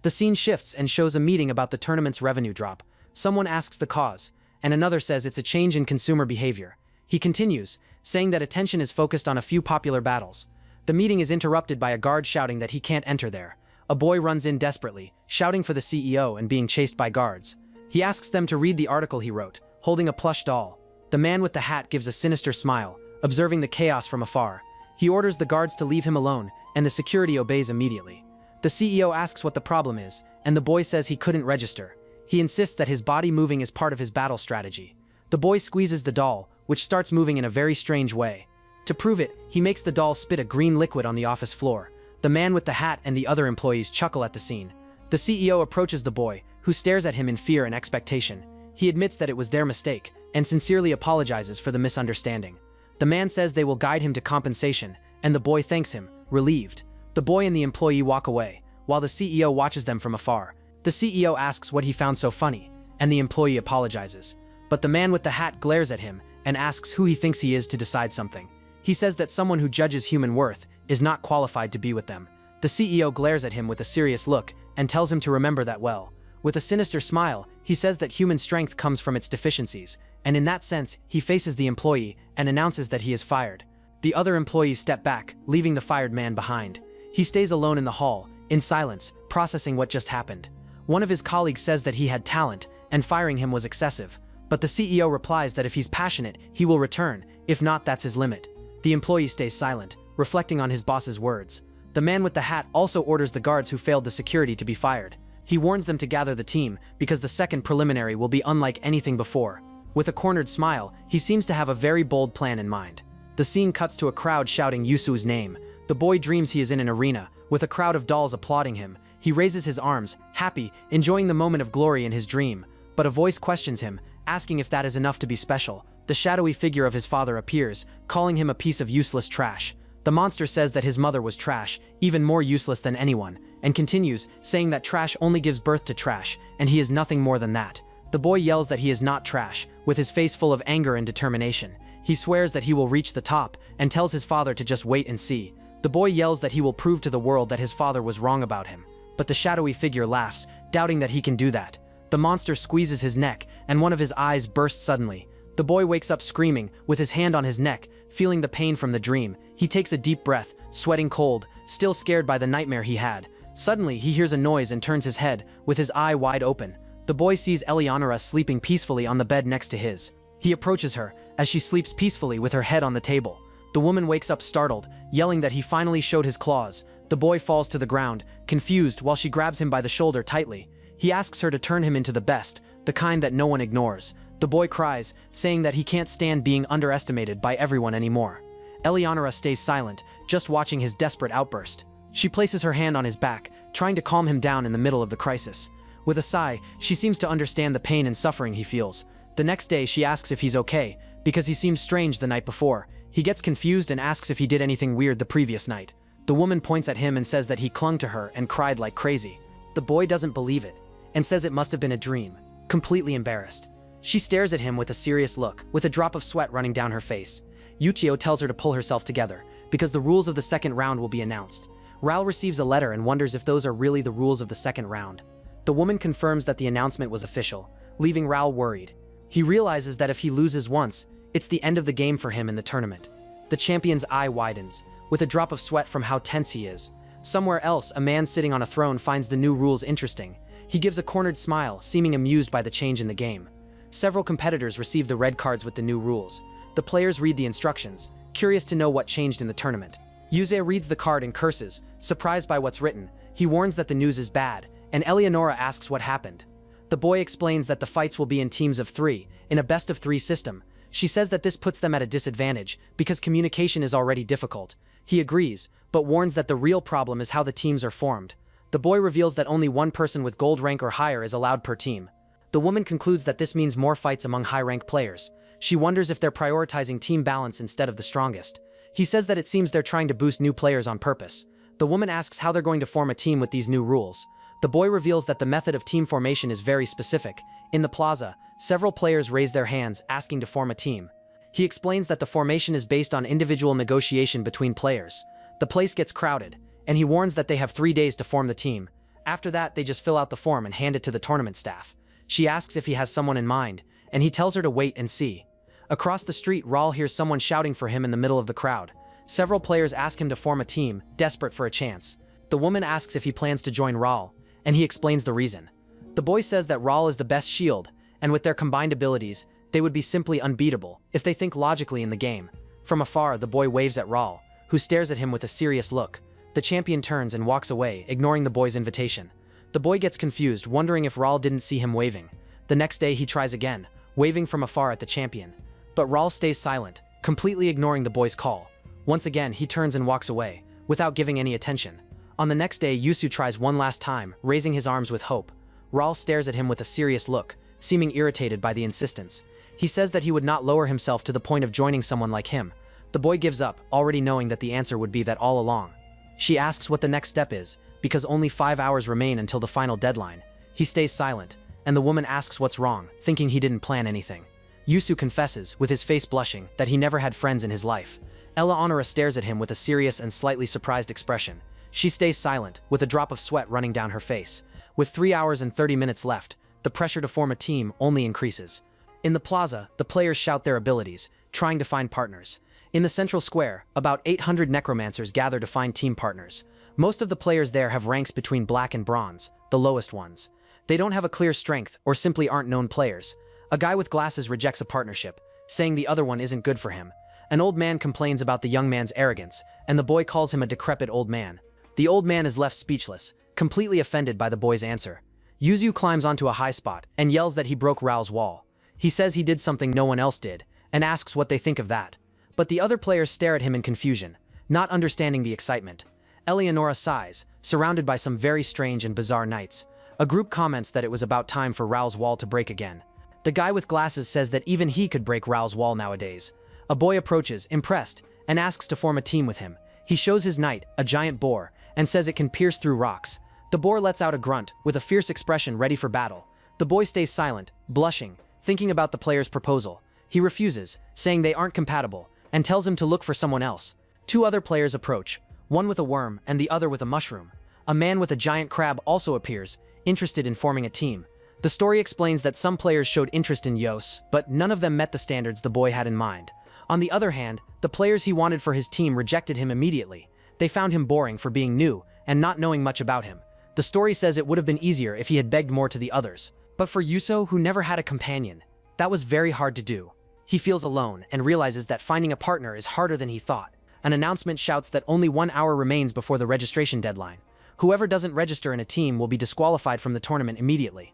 The scene shifts and shows a meeting about the tournament's revenue drop. Someone asks the cause, and another says it's a change in consumer behavior. He continues, saying that attention is focused on a few popular battles. The meeting is interrupted by a guard shouting that he can't enter there. A boy runs in desperately, shouting for the CEO and being chased by guards. He asks them to read the article he wrote, holding a plush doll. The man with the hat gives a sinister smile, observing the chaos from afar. He orders the guards to leave him alone, and the security obeys immediately. The CEO asks what the problem is, and the boy says he couldn't register. He insists that his body moving is part of his battle strategy. The boy squeezes the doll, which starts moving in a very strange way. To prove it, he makes the doll spit a green liquid on the office floor. The man with the hat and the other employees chuckle at the scene. The CEO approaches the boy, who stares at him in fear and expectation. He admits that it was their mistake, and sincerely apologizes for the misunderstanding. The man says they will guide him to compensation, and the boy thanks him, relieved. The boy and the employee walk away, while the CEO watches them from afar. The CEO asks what he found so funny, and the employee apologizes. But the man with the hat glares at him and asks who he thinks he is to decide something. He says that someone who judges human worth is not qualified to be with them. The CEO glares at him with a serious look and tells him to remember that well. With a sinister smile, he says that human strength comes from its deficiencies, and in that sense, he faces the employee and announces that he is fired. The other employees step back, leaving the fired man behind. He stays alone in the hall, in silence, processing what just happened. One of his colleagues says that he had talent, and firing him was excessive. But the CEO replies that if he's passionate, he will return, if not, that's his limit. The employee stays silent, reflecting on his boss's words. The man with the hat also orders the guards who failed the security to be fired. He warns them to gather the team, because the second preliminary will be unlike anything before. With a cornered smile, he seems to have a very bold plan in mind. The scene cuts to a crowd shouting Yusu's name. The boy dreams he is in an arena, with a crowd of dolls applauding him. He raises his arms, happy, enjoying the moment of glory in his dream. But a voice questions him, asking if that is enough to be special. The shadowy figure of his father appears, calling him a piece of useless trash. The monster says that his mother was trash, even more useless than anyone, and continues, saying that trash only gives birth to trash, and he is nothing more than that. The boy yells that he is not trash, with his face full of anger and determination. He swears that he will reach the top, and tells his father to just wait and see. The boy yells that he will prove to the world that his father was wrong about him. But the shadowy figure laughs, doubting that he can do that. The monster squeezes his neck, and one of his eyes bursts suddenly. The boy wakes up screaming, with his hand on his neck, feeling the pain from the dream. He takes a deep breath, sweating cold, still scared by the nightmare he had. Suddenly, he hears a noise and turns his head, with his eye wide open. The boy sees Eleonora sleeping peacefully on the bed next to his. He approaches her, as she sleeps peacefully with her head on the table. The woman wakes up startled, yelling that he finally showed his claws. The boy falls to the ground, confused, while she grabs him by the shoulder tightly. He asks her to turn him into the best, the kind that no one ignores. The boy cries, saying that he can't stand being underestimated by everyone anymore. Eleonora stays silent, just watching his desperate outburst. She places her hand on his back, trying to calm him down in the middle of the crisis. With a sigh, she seems to understand the pain and suffering he feels. The next day, she asks if he's okay, because he seemed strange the night before. He gets confused and asks if he did anything weird the previous night. The woman points at him and says that he clung to her and cried like crazy. The boy doesn't believe it, and says it must have been a dream, completely embarrassed. She stares at him with a serious look, with a drop of sweat running down her face. Yuchio tells her to pull herself together, because the rules of the second round will be announced. Raul receives a letter and wonders if those are really the rules of the second round. The woman confirms that the announcement was official, leaving Raul worried. He realizes that if he loses once, it's the end of the game for him in the tournament. The champion's eye widens, with a drop of sweat from how tense he is. Somewhere else, a man sitting on a throne finds the new rules interesting. He gives a cornered smile, seeming amused by the change in the game. Several competitors receive the red cards with the new rules. The players read the instructions, curious to know what changed in the tournament. Yuze reads the card and curses, surprised by what's written. He warns that the news is bad, and Eleonora asks what happened. The boy explains that the fights will be in teams of 3, in a best-of-3 system. She says that this puts them at a disadvantage, because communication is already difficult. He agrees, but warns that the real problem is how the teams are formed. The boy reveals that only one person with gold rank or higher is allowed per team. The woman concludes that this means more fights among high-rank players. She wonders if they're prioritizing team balance instead of the strongest. He says that it seems they're trying to boost new players on purpose. The woman asks how they're going to form a team with these new rules. The boy reveals that the method of team formation is very specific. In the plaza, several players raise their hands, asking to form a team. He explains that the formation is based on individual negotiation between players. The place gets crowded, and he warns that they have 3 days to form the team. After that, they just fill out the form and hand it to the tournament staff. She asks if he has someone in mind, and he tells her to wait and see. Across the street, Raul hears someone shouting for him in the middle of the crowd. Several players ask him to form a team, desperate for a chance. The woman asks if he plans to join Raul, and he explains the reason. The boy says that Raul is the best shield, and with their combined abilities, they would be simply unbeatable if they think logically in the game. From afar, the boy waves at Raul, who stares at him with a serious look. The champion turns and walks away, ignoring the boy's invitation. The boy gets confused, wondering if Raul didn't see him waving. The next day, he tries again, waving from afar at the champion. But Raul stays silent, completely ignoring the boy's call. Once again, he turns and walks away, without giving any attention. On the next day, Yusu tries one last time, raising his arms with hope. Raul stares at him with a serious look, seeming irritated by the insistence. He says that he would not lower himself to the point of joining someone like him. The boy gives up, already knowing that the answer would be that all along. She asks what the next step is, because only 5 hours remain until the final deadline. He stays silent, and the woman asks what's wrong, thinking he didn't plan anything. Yusu confesses, with his face blushing, that he never had friends in his life. Eleonora stares at him with a serious and slightly surprised expression. She stays silent, with a drop of sweat running down her face. With 3 hours and 30 minutes left, the pressure to form a team only increases. In the plaza, the players shout their abilities, trying to find partners. In the central square, about 800 necromancers gather to find team partners. Most of the players there have ranks between black and bronze, the lowest ones. They don't have a clear strength or simply aren't known players. A guy with glasses rejects a partnership, saying the other one isn't good for him. An old man complains about the young man's arrogance, and the boy calls him a decrepit old man. The old man is left speechless, completely offended by the boy's answer. Yuzu climbs onto a high spot and yells that he broke Rao's wall. He says he did something no one else did, and asks what they think of that. But the other players stare at him in confusion, not understanding the excitement. Eleonora sighs, surrounded by some very strange and bizarre knights. A group comments that it was about time for Rao's wall to break again. The guy with glasses says that even he could break Rao's wall nowadays. A boy approaches, impressed, and asks to form a team with him. He shows his knight, a giant boar, and says it can pierce through rocks. The boar lets out a grunt, with a fierce expression ready for battle. The boy stays silent, blushing, thinking about the player's proposal. He refuses, saying they aren't compatible, and tells him to look for someone else. 2 other players approach, one with a worm and the other with a mushroom. A man with a giant crab also appears, interested in forming a team. The story explains that some players showed interest in Yos, but none of them met the standards the boy had in mind. On the other hand, the players he wanted for his team rejected him immediately. They found him boring for being new and not knowing much about him. The story says it would have been easier if he had begged more to the others. But for Yuso, who never had a companion, that was very hard to do. He feels alone and realizes that finding a partner is harder than he thought. An announcement shouts that only 1 hour remains before the registration deadline. Whoever doesn't register in a team will be disqualified from the tournament immediately.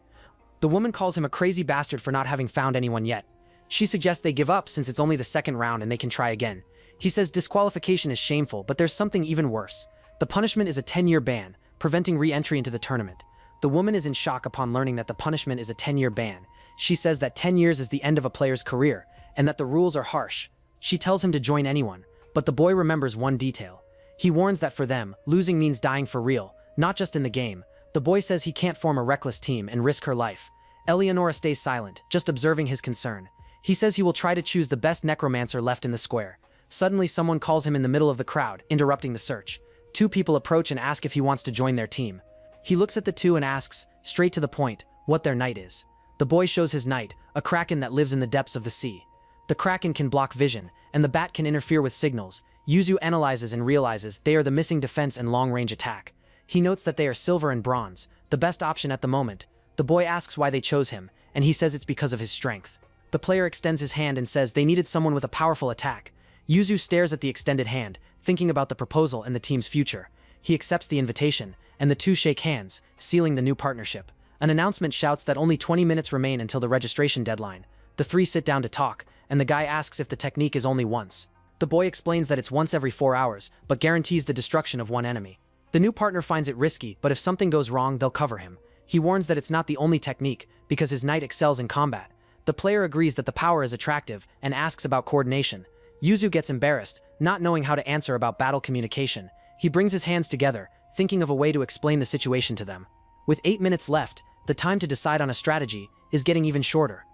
The woman calls him a crazy bastard for not having found anyone yet. She suggests they give up since it's only the second round and they can try again. He says disqualification is shameful, but there's something even worse. The punishment is a 10-year ban, preventing re-entry into the tournament. The woman is in shock upon learning that the punishment is a 10-year ban. She says that 10 years is the end of a player's career, and that the rules are harsh. She tells him to join anyone, but the boy remembers one detail. He warns that for them, losing means dying for real, not just in the game. The boy says he can't form a reckless team and risk her life. Eleonora stays silent, just observing his concern. He says he will try to choose the best necromancer left in the square. Suddenly someone calls him in the middle of the crowd, interrupting the search. 2 people approach and ask if he wants to join their team. He looks at the 2 and asks, straight to the point, what their knight is. The boy shows his knight, a kraken that lives in the depths of the sea. The kraken can block vision, and the bat can interfere with signals. Yuzu analyzes and realizes they are the missing defense and long-range attack. He notes that they are silver and bronze, the best option at the moment. The boy asks why they chose him, and he says it's because of his strength. The player extends his hand and says they needed someone with a powerful attack. Yuzu stares at the extended hand, thinking about the proposal and the team's future. He accepts the invitation, and the 2 shake hands, sealing the new partnership. An announcement shouts that only 20 minutes remain until the registration deadline. The 3 sit down to talk, and the guy asks if the technique is only once. The boy explains that it's once every 4 hours, but guarantees the destruction of one enemy. The new partner finds it risky, but if something goes wrong, they'll cover him. He warns that it's not the only technique, because his knight excels in combat. The player agrees that the power is attractive, and asks about coordination. Yuzu gets embarrassed, not knowing how to answer about battle communication. He brings his hands together, thinking of a way to explain the situation to them. With 8 minutes left, the time to decide on a strategy is getting even shorter.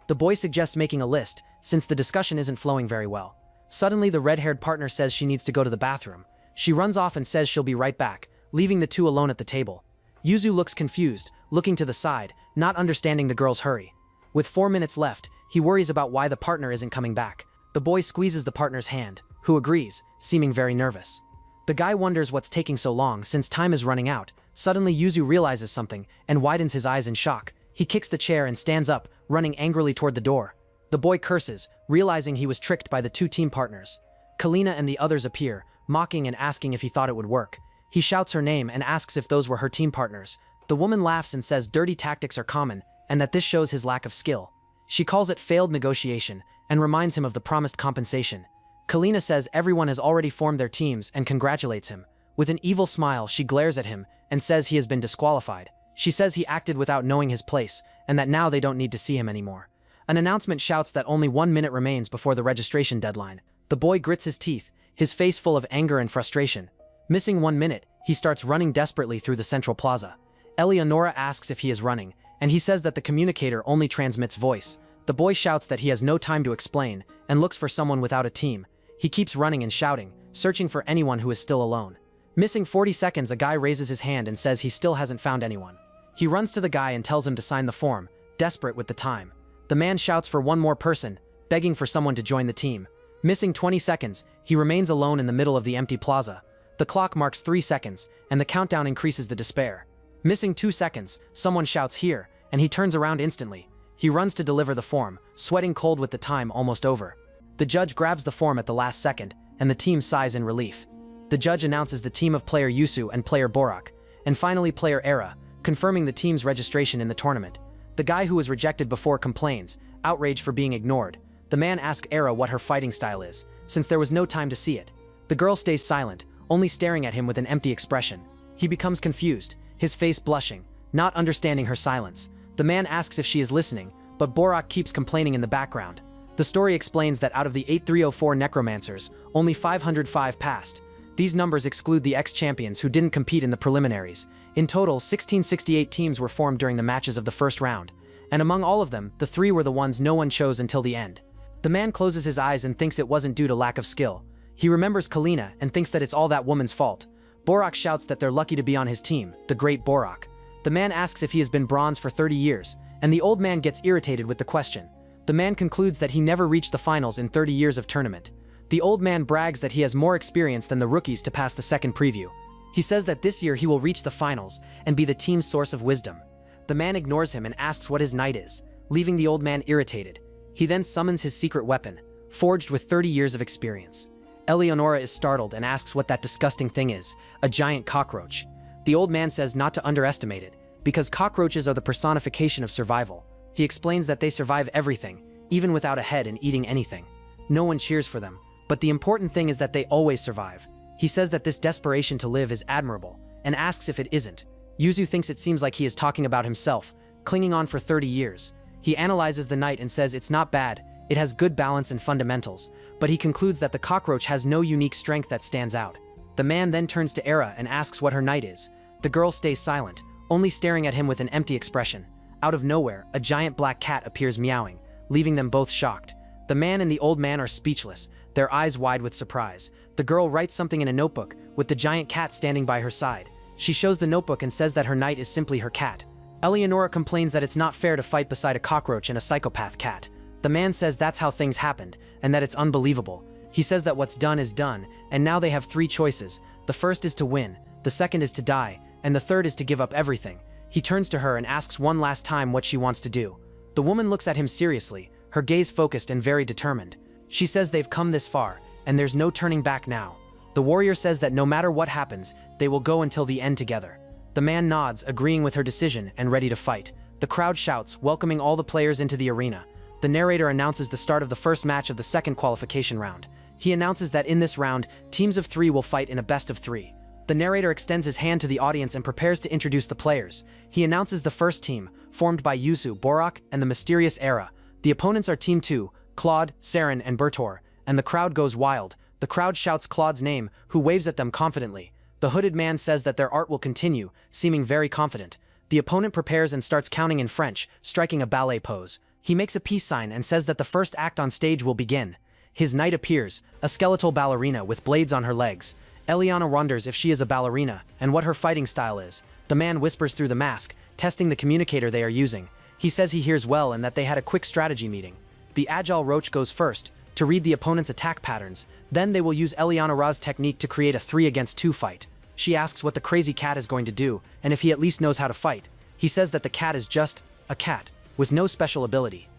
The boy suggests making a list, since the discussion isn't flowing very well. Suddenly, the red-haired partner says she needs to go to the bathroom. She runs off and says she'll be right back, leaving the 2 alone at the table. Yuzu looks confused, looking to the side, not understanding the girl's hurry. With 4 minutes left, he worries about why the partner isn't coming back. The boy squeezes the partner's hand, who agrees, seeming very nervous. The guy wonders what's taking so long since time is running out. Suddenly Yuzu realizes something and widens his eyes in shock. He kicks the chair and stands up, running angrily toward the door. The boy curses, realizing he was tricked by the 2 team partners. Kalina and the others appear, mocking and asking if he thought it would work. He shouts her name and asks if those were her team partners. The woman laughs and says dirty tactics are common, and that this shows his lack of skill. She calls it failed negotiation, and reminds him of the promised compensation. Kalina says everyone has already formed their teams and congratulates him. With an evil smile, she glares at him and says he has been disqualified. She says he acted without knowing his place, and that now they don't need to see him anymore. An announcement shouts that only 1 minute remains before the registration deadline. The boy grits his teeth, his face full of anger and frustration. Missing 1 minute, he starts running desperately through the central plaza. Eleonora asks if he is running, and he says that the communicator only transmits voice. The boy shouts that he has no time to explain, and looks for someone without a team. He keeps running and shouting, searching for anyone who is still alone. Missing 40 seconds, a guy raises his hand and says he still hasn't found anyone. He runs to the guy and tells him to sign the form, desperate with the time. The man shouts for one more person, begging for someone to join the team. Missing 20 seconds, he remains alone in the middle of the empty plaza. The clock marks 3 seconds, and the countdown increases the despair. Missing 2 seconds, someone shouts here, and he turns around instantly. He runs to deliver the form, sweating cold with the time almost over. The judge grabs the form at the last second, and the team sighs in relief. The judge announces the team of player Yusu and player Borak, and finally player Era, confirming the team's registration in the tournament. The guy who was rejected before complains, outraged for being ignored. The man asks Era what her fighting style is, since there was no time to see it. The girl stays silent, only staring at him with an empty expression. He becomes confused, his face blushing, not understanding her silence. The man asks if she is listening, but Borak keeps complaining in the background. The story explains that out of the 8304 necromancers, only 505 passed. These numbers exclude the ex-champions who didn't compete in the preliminaries. In total, 1668 teams were formed during the matches of the first round, and among all of them, the 3 were the ones no one chose until the end. The man closes his eyes and thinks it wasn't due to lack of skill. He remembers Kalina and thinks that it's all that woman's fault. Borak shouts that they're lucky to be on his team, the great Borak. The man asks if he has been bronze for 30 years, and the old man gets irritated with the question. The man concludes that he never reached the finals in 30 years of tournament. The old man brags that he has more experience than the rookies to pass the second preview. He says that this year he will reach the finals and be the team's source of wisdom. The man ignores him and asks what his knight is, leaving the old man irritated. He then summons his secret weapon, forged with 30 years of experience. Eleonora is startled and asks what that disgusting thing is, a giant cockroach. The old man says not to underestimate it, because cockroaches are the personification of survival. He explains that they survive everything, even without a head and eating anything. No one cheers for them, but the important thing is that they always survive. He says that this desperation to live is admirable, and asks if it isn't. Yuzu thinks it seems like he is talking about himself, clinging on for 30 years. He analyzes the knight and says it's not bad, it has good balance and fundamentals, but he concludes that the cockroach has no unique strength that stands out. The man then turns to Era and asks what her knight is. The girl stays silent, only staring at him with an empty expression. Out of nowhere, a giant black cat appears meowing, leaving them both shocked. The man and the old man are speechless, their eyes wide with surprise. The girl writes something in a notebook, with the giant cat standing by her side. She shows the notebook and says that her knight is simply her cat. Eleonora complains that it's not fair to fight beside a cockroach and a psychopath cat. The man says that's how things happened, and that it's unbelievable. He says that what's done is done, and now they have 3 choices. The first is to win, the second is to die, and the third is to give up everything. He turns to her and asks one last time what she wants to do. The woman looks at him seriously, her gaze focused and very determined. She says they've come this far, and there's no turning back now. The warrior says that no matter what happens, they will go until the end together. The man nods, agreeing with her decision and ready to fight. The crowd shouts, welcoming all the players into the arena. The narrator announces the start of the first match of the second qualification round. He announces that in this round, teams of 3 will fight in a best of 3. The narrator extends his hand to the audience and prepares to introduce the players. He announces the first team, formed by Yuzu, Borak, and the mysterious Era. The opponents are Team 2, Claude, Saren, and Bertor, and the crowd goes wild. The crowd shouts Claude's name, who waves at them confidently. The hooded man says that their art will continue, seeming very confident. The opponent prepares and starts counting in French, striking a ballet pose. He makes a peace sign and says that the first act on stage will begin. His knight appears, a skeletal ballerina with blades on her legs. Eliana wonders if she is a ballerina and what her fighting style is. The man whispers through the mask, testing the communicator they are using. He says he hears well and that they had a quick strategy meeting. The agile roach goes first, to read the opponent's attack patterns. Then they will use Eliana Ra's technique to create a 3 against 2 fight. She asks what the crazy cat is going to do, and if he at least knows how to fight. He says that the cat is just a cat, with no special ability.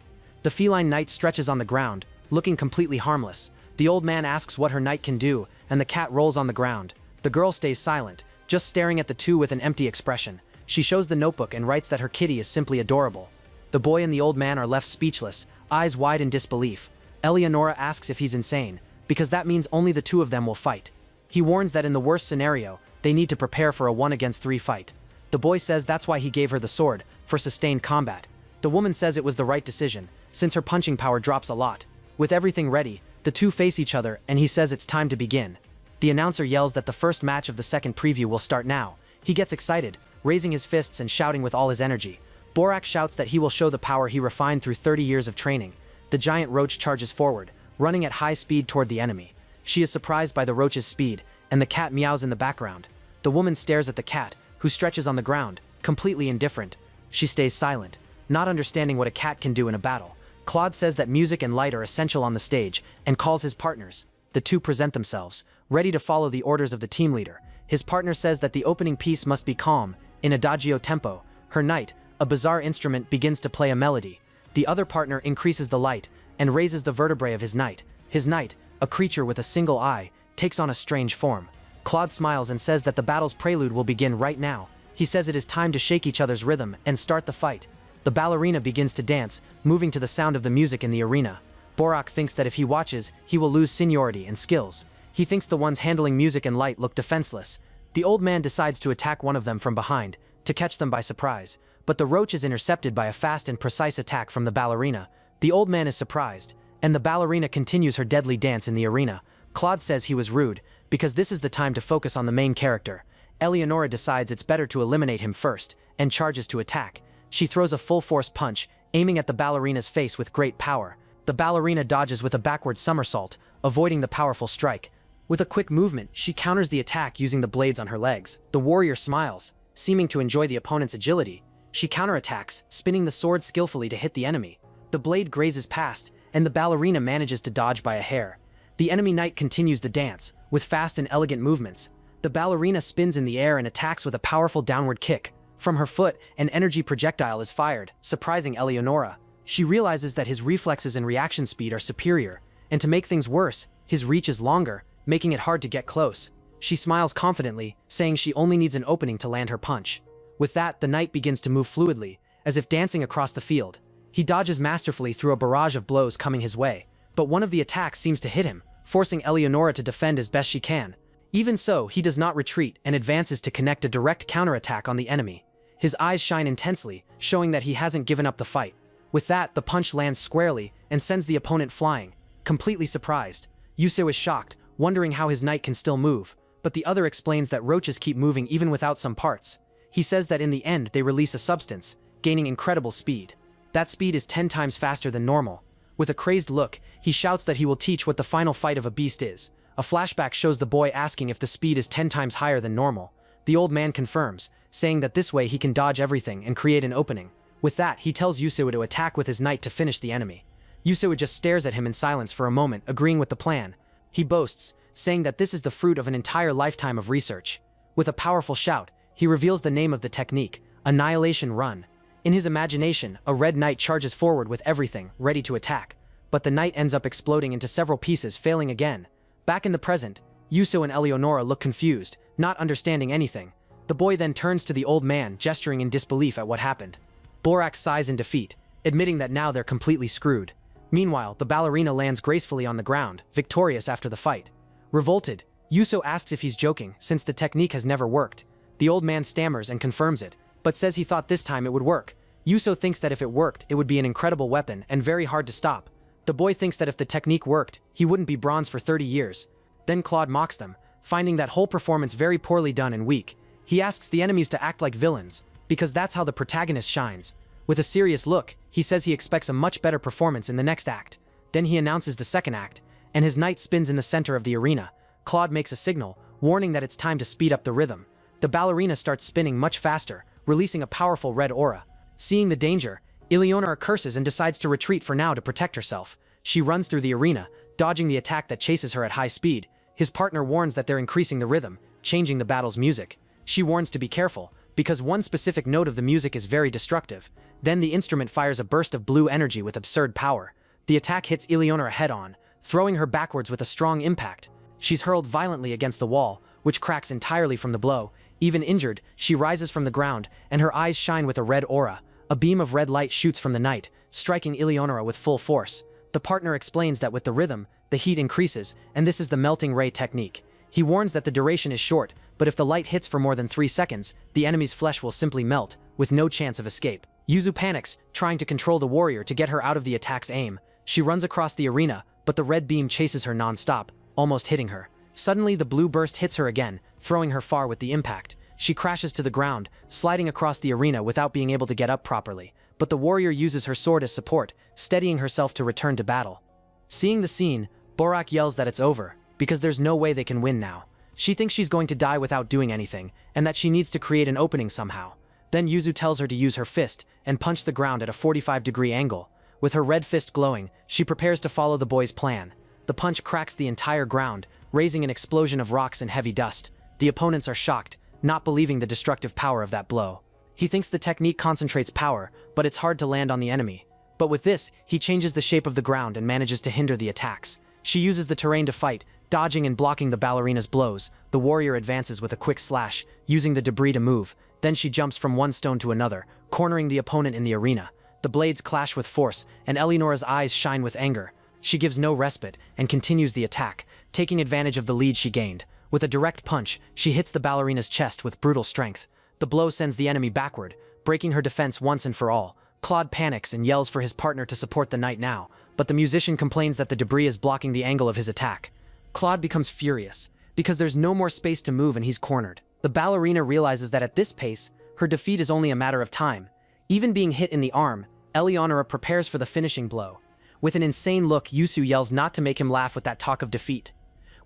The feline knight stretches on the ground, looking completely harmless. The old man asks what her knight can do, and the cat rolls on the ground. The girl stays silent, just staring at the two with an empty expression. She shows the notebook and writes that her kitty is simply adorable. The boy and the old man are left speechless, eyes wide in disbelief. Eleonora asks if he's insane, because that means only the 2 of them will fight. He warns that in the worst scenario, they need to prepare for a 1 against 3 fight. The boy says that's why he gave her the sword, for sustained combat. The woman says it was the right decision, since her punching power drops a lot. With everything ready, the 2 face each other and he says it's time to begin. The announcer yells that the first match of the second preview will start now. He gets excited, raising his fists and shouting with all his energy. Borak shouts that he will show the power he refined through 30 years of training. The giant roach charges forward, running at high speed toward the enemy. She is surprised by the roach's speed, and the cat meows in the background. The woman stares at the cat, who stretches on the ground, completely indifferent. She stays silent, not understanding what a cat can do in a battle. Claude says that music and light are essential on the stage, and calls his partners. The 2 present themselves, ready to follow the orders of the team leader. His partner says that the opening piece must be calm, in adagio tempo. Her knight, a bizarre instrument, begins to play a melody. The other partner increases the light, and raises the vertebrae of his knight. His knight, a creature with a single eye, takes on a strange form. Claude smiles and says that the battle's prelude will begin right now. He says it is time to shake each other's rhythm and start the fight. The ballerina begins to dance, moving to the sound of the music in the arena. Borak thinks that if he watches, he will lose seniority and skills. He thinks the ones handling music and light look defenseless. The old man decides to attack one of them from behind, to catch them by surprise. But the roach is intercepted by a fast and precise attack from the ballerina. The old man is surprised, and the ballerina continues her deadly dance in the arena. Claude says he was rude, because this is the time to focus on the main character. Eleonora decides it's better to eliminate him first, and charges to attack. She throws a full-force punch, aiming at the ballerina's face with great power. The ballerina dodges with a backward somersault, avoiding the powerful strike. With a quick movement, she counters the attack using the blades on her legs. The warrior smiles, seeming to enjoy the opponent's agility. She counterattacks, spinning the sword skillfully to hit the enemy. The blade grazes past, and the ballerina manages to dodge by a hair. The enemy knight continues the dance, with fast and elegant movements. The ballerina spins in the air and attacks with a powerful downward kick. From her foot, an energy projectile is fired, surprising Eleonora. She realizes that his reflexes and reaction speed are superior, and to make things worse, his reach is longer, making it hard to get close. She smiles confidently, saying she only needs an opening to land her punch. With that, the knight begins to move fluidly, as if dancing across the field. He dodges masterfully through a barrage of blows coming his way, but one of the attacks seems to hit him, forcing Eleonora to defend as best she can. Even so, he does not retreat and advances to connect a direct counterattack on the enemy. His eyes shine intensely, showing that he hasn't given up the fight. With that, the punch lands squarely and sends the opponent flying. Completely surprised, Yuseo is shocked, wondering how his knight can still move, but the other explains that roaches keep moving even without some parts. He says that in the end they release a substance, gaining incredible speed. That speed is 10 times faster than normal. With a crazed look, he shouts that he will teach what the final fight of a beast is. A flashback shows the boy asking if the speed is 10 times higher than normal. The old man confirms, saying that this way he can dodge everything and create an opening. With that, he tells Yuseo to attack with his knight to finish the enemy. Yuseo just stares at him in silence for a moment, agreeing with the plan. He boasts, saying that this is the fruit of an entire lifetime of research. With a powerful shout, he reveals the name of the technique, Annihilation Run. In his imagination, a red knight charges forward with everything, ready to attack. But the knight ends up exploding into several pieces, failing again. Back in the present, Yuseo and Eleonora look confused, not understanding anything. The boy then turns to the old man, gesturing in disbelief at what happened. Borak sighs in defeat, admitting that now they're completely screwed. Meanwhile, the ballerina lands gracefully on the ground, victorious after the fight. Revolted, Yuseo asks if he's joking, since the technique has never worked. The old man stammers and confirms it, but says he thought this time it would work. Yuseo thinks that if it worked, it would be an incredible weapon and very hard to stop. The boy thinks that if the technique worked, he wouldn't be bronze for 30 years. Then Claude mocks them, finding that whole performance very poorly done and weak. He asks the enemies to act like villains, because that's how the protagonist shines. With a serious look, he says he expects a much better performance in the next act. Then he announces the second act, and his knight spins in the center of the arena. Claude makes a signal, warning that it's time to speed up the rhythm. The ballerina starts spinning much faster, releasing a powerful red aura. Seeing the danger, Eleonora curses and decides to retreat for now to protect herself. She runs through the arena, dodging the attack that chases her at high speed. His partner warns that they're increasing the rhythm, changing the battle's music. She warns to be careful, because one specific note of the music is very destructive. Then the instrument fires a burst of blue energy with absurd power. The attack hits Eleonora head-on, throwing her backwards with a strong impact. She's hurled violently against the wall, which cracks entirely from the blow. Even injured, she rises from the ground, and her eyes shine with a red aura. A beam of red light shoots from the knight, striking Eleonora with full force. The partner explains that with the rhythm, the heat increases, and this is the melting ray technique. He warns that the duration is short, but if the light hits for more than 3 seconds, the enemy's flesh will simply melt, with no chance of escape. Yuzu panics, trying to control the warrior to get her out of the attack's aim. She runs across the arena, but the red beam chases her non-stop, almost hitting her. Suddenly, the blue burst hits her again, throwing her far with the impact. She crashes to the ground, sliding across the arena without being able to get up properly. But the warrior uses her sword as support, steadying herself to return to battle. Seeing the scene, Borak yells that it's over, because there's no way they can win now. She thinks she's going to die without doing anything, and that she needs to create an opening somehow. Then Yuzu tells her to use her fist, and punch the ground at a 45-degree angle. With her red fist glowing, she prepares to follow the boy's plan. The punch cracks the entire ground, raising an explosion of rocks and heavy dust. The opponents are shocked, not believing the destructive power of that blow. He thinks the technique concentrates power, but it's hard to land on the enemy. But with this, he changes the shape of the ground and manages to hinder the attacks. She uses the terrain to fight, dodging and blocking the ballerina's blows. The warrior advances with a quick slash, using the debris to move. Then she jumps from one stone to another, cornering the opponent in the arena. The blades clash with force, and Eleonora's eyes shine with anger. She gives no respite, and continues the attack, taking advantage of the lead she gained. With a direct punch, she hits the ballerina's chest with brutal strength. The blow sends the enemy backward, breaking her defense once and for all. Claude panics and yells for his partner to support the knight now, but the musician complains that the debris is blocking the angle of his attack. Claude becomes furious, because there's no more space to move and he's cornered. The ballerina realizes that at this pace, her defeat is only a matter of time. Even being hit in the arm, Eleonora prepares for the finishing blow. With an insane look, Yusu yells not to make him laugh with that talk of defeat.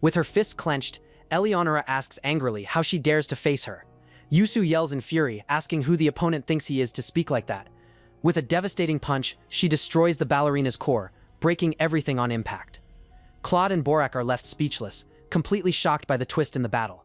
With her fist clenched, Eleonora asks angrily how she dares to face her. Yusu yells in fury, asking who the opponent thinks he is to speak like that. With a devastating punch, she destroys the ballerina's core, breaking everything on impact. Claude and Borak are left speechless, completely shocked by the twist in the battle.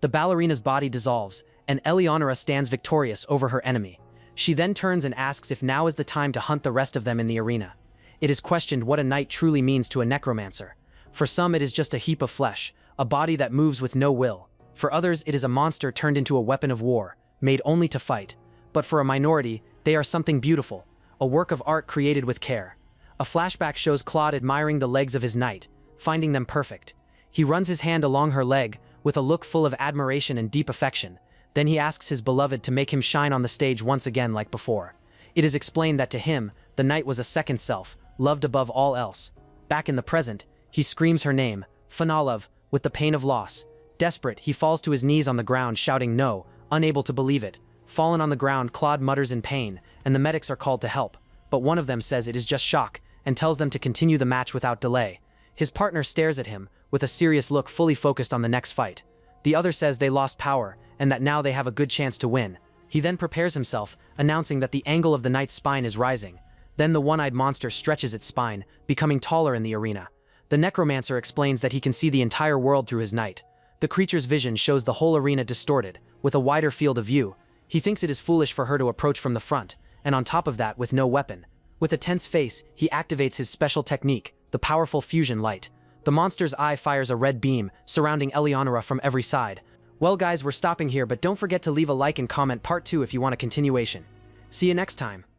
The ballerina's body dissolves, and Eleonora stands victorious over her enemy. She then turns and asks if now is the time to hunt the rest of them in the arena. It is questioned what a knight truly means to a necromancer. For some it is just a heap of flesh, a body that moves with no will. For others it is a monster turned into a weapon of war, made only to fight. But for a minority, they are something beautiful, a work of art created with care. A flashback shows Claude admiring the legs of his knight, finding them perfect. He runs his hand along her leg, with a look full of admiration and deep affection. Then he asks his beloved to make him shine on the stage once again like before. It is explained that to him, the knight was a second self, loved above all else. Back in the present, he screams her name, Fanalov, with the pain of loss. Desperate, he falls to his knees on the ground shouting no, unable to believe it. Fallen on the ground, Claude mutters in pain, and the medics are called to help. But one of them says it is just shock, and tells them to continue the match without delay. His partner stares at him, with a serious look fully focused on the next fight. The other says they lost power, and that now they have a good chance to win. He then prepares himself, announcing that the angle of the knight's spine is rising. Then the one-eyed monster stretches its spine, becoming taller in the arena. The necromancer explains that he can see the entire world through his knight. The creature's vision shows the whole arena distorted, with a wider field of view. He thinks it is foolish for her to approach from the front, and on top of that with no weapon. With a tense face, he activates his special technique, the powerful fusion light. The monster's eye fires a red beam, surrounding Eleonora from every side. Well guys, we're stopping here, but don't forget to leave a like and comment part 2 if you want a continuation. See you next time.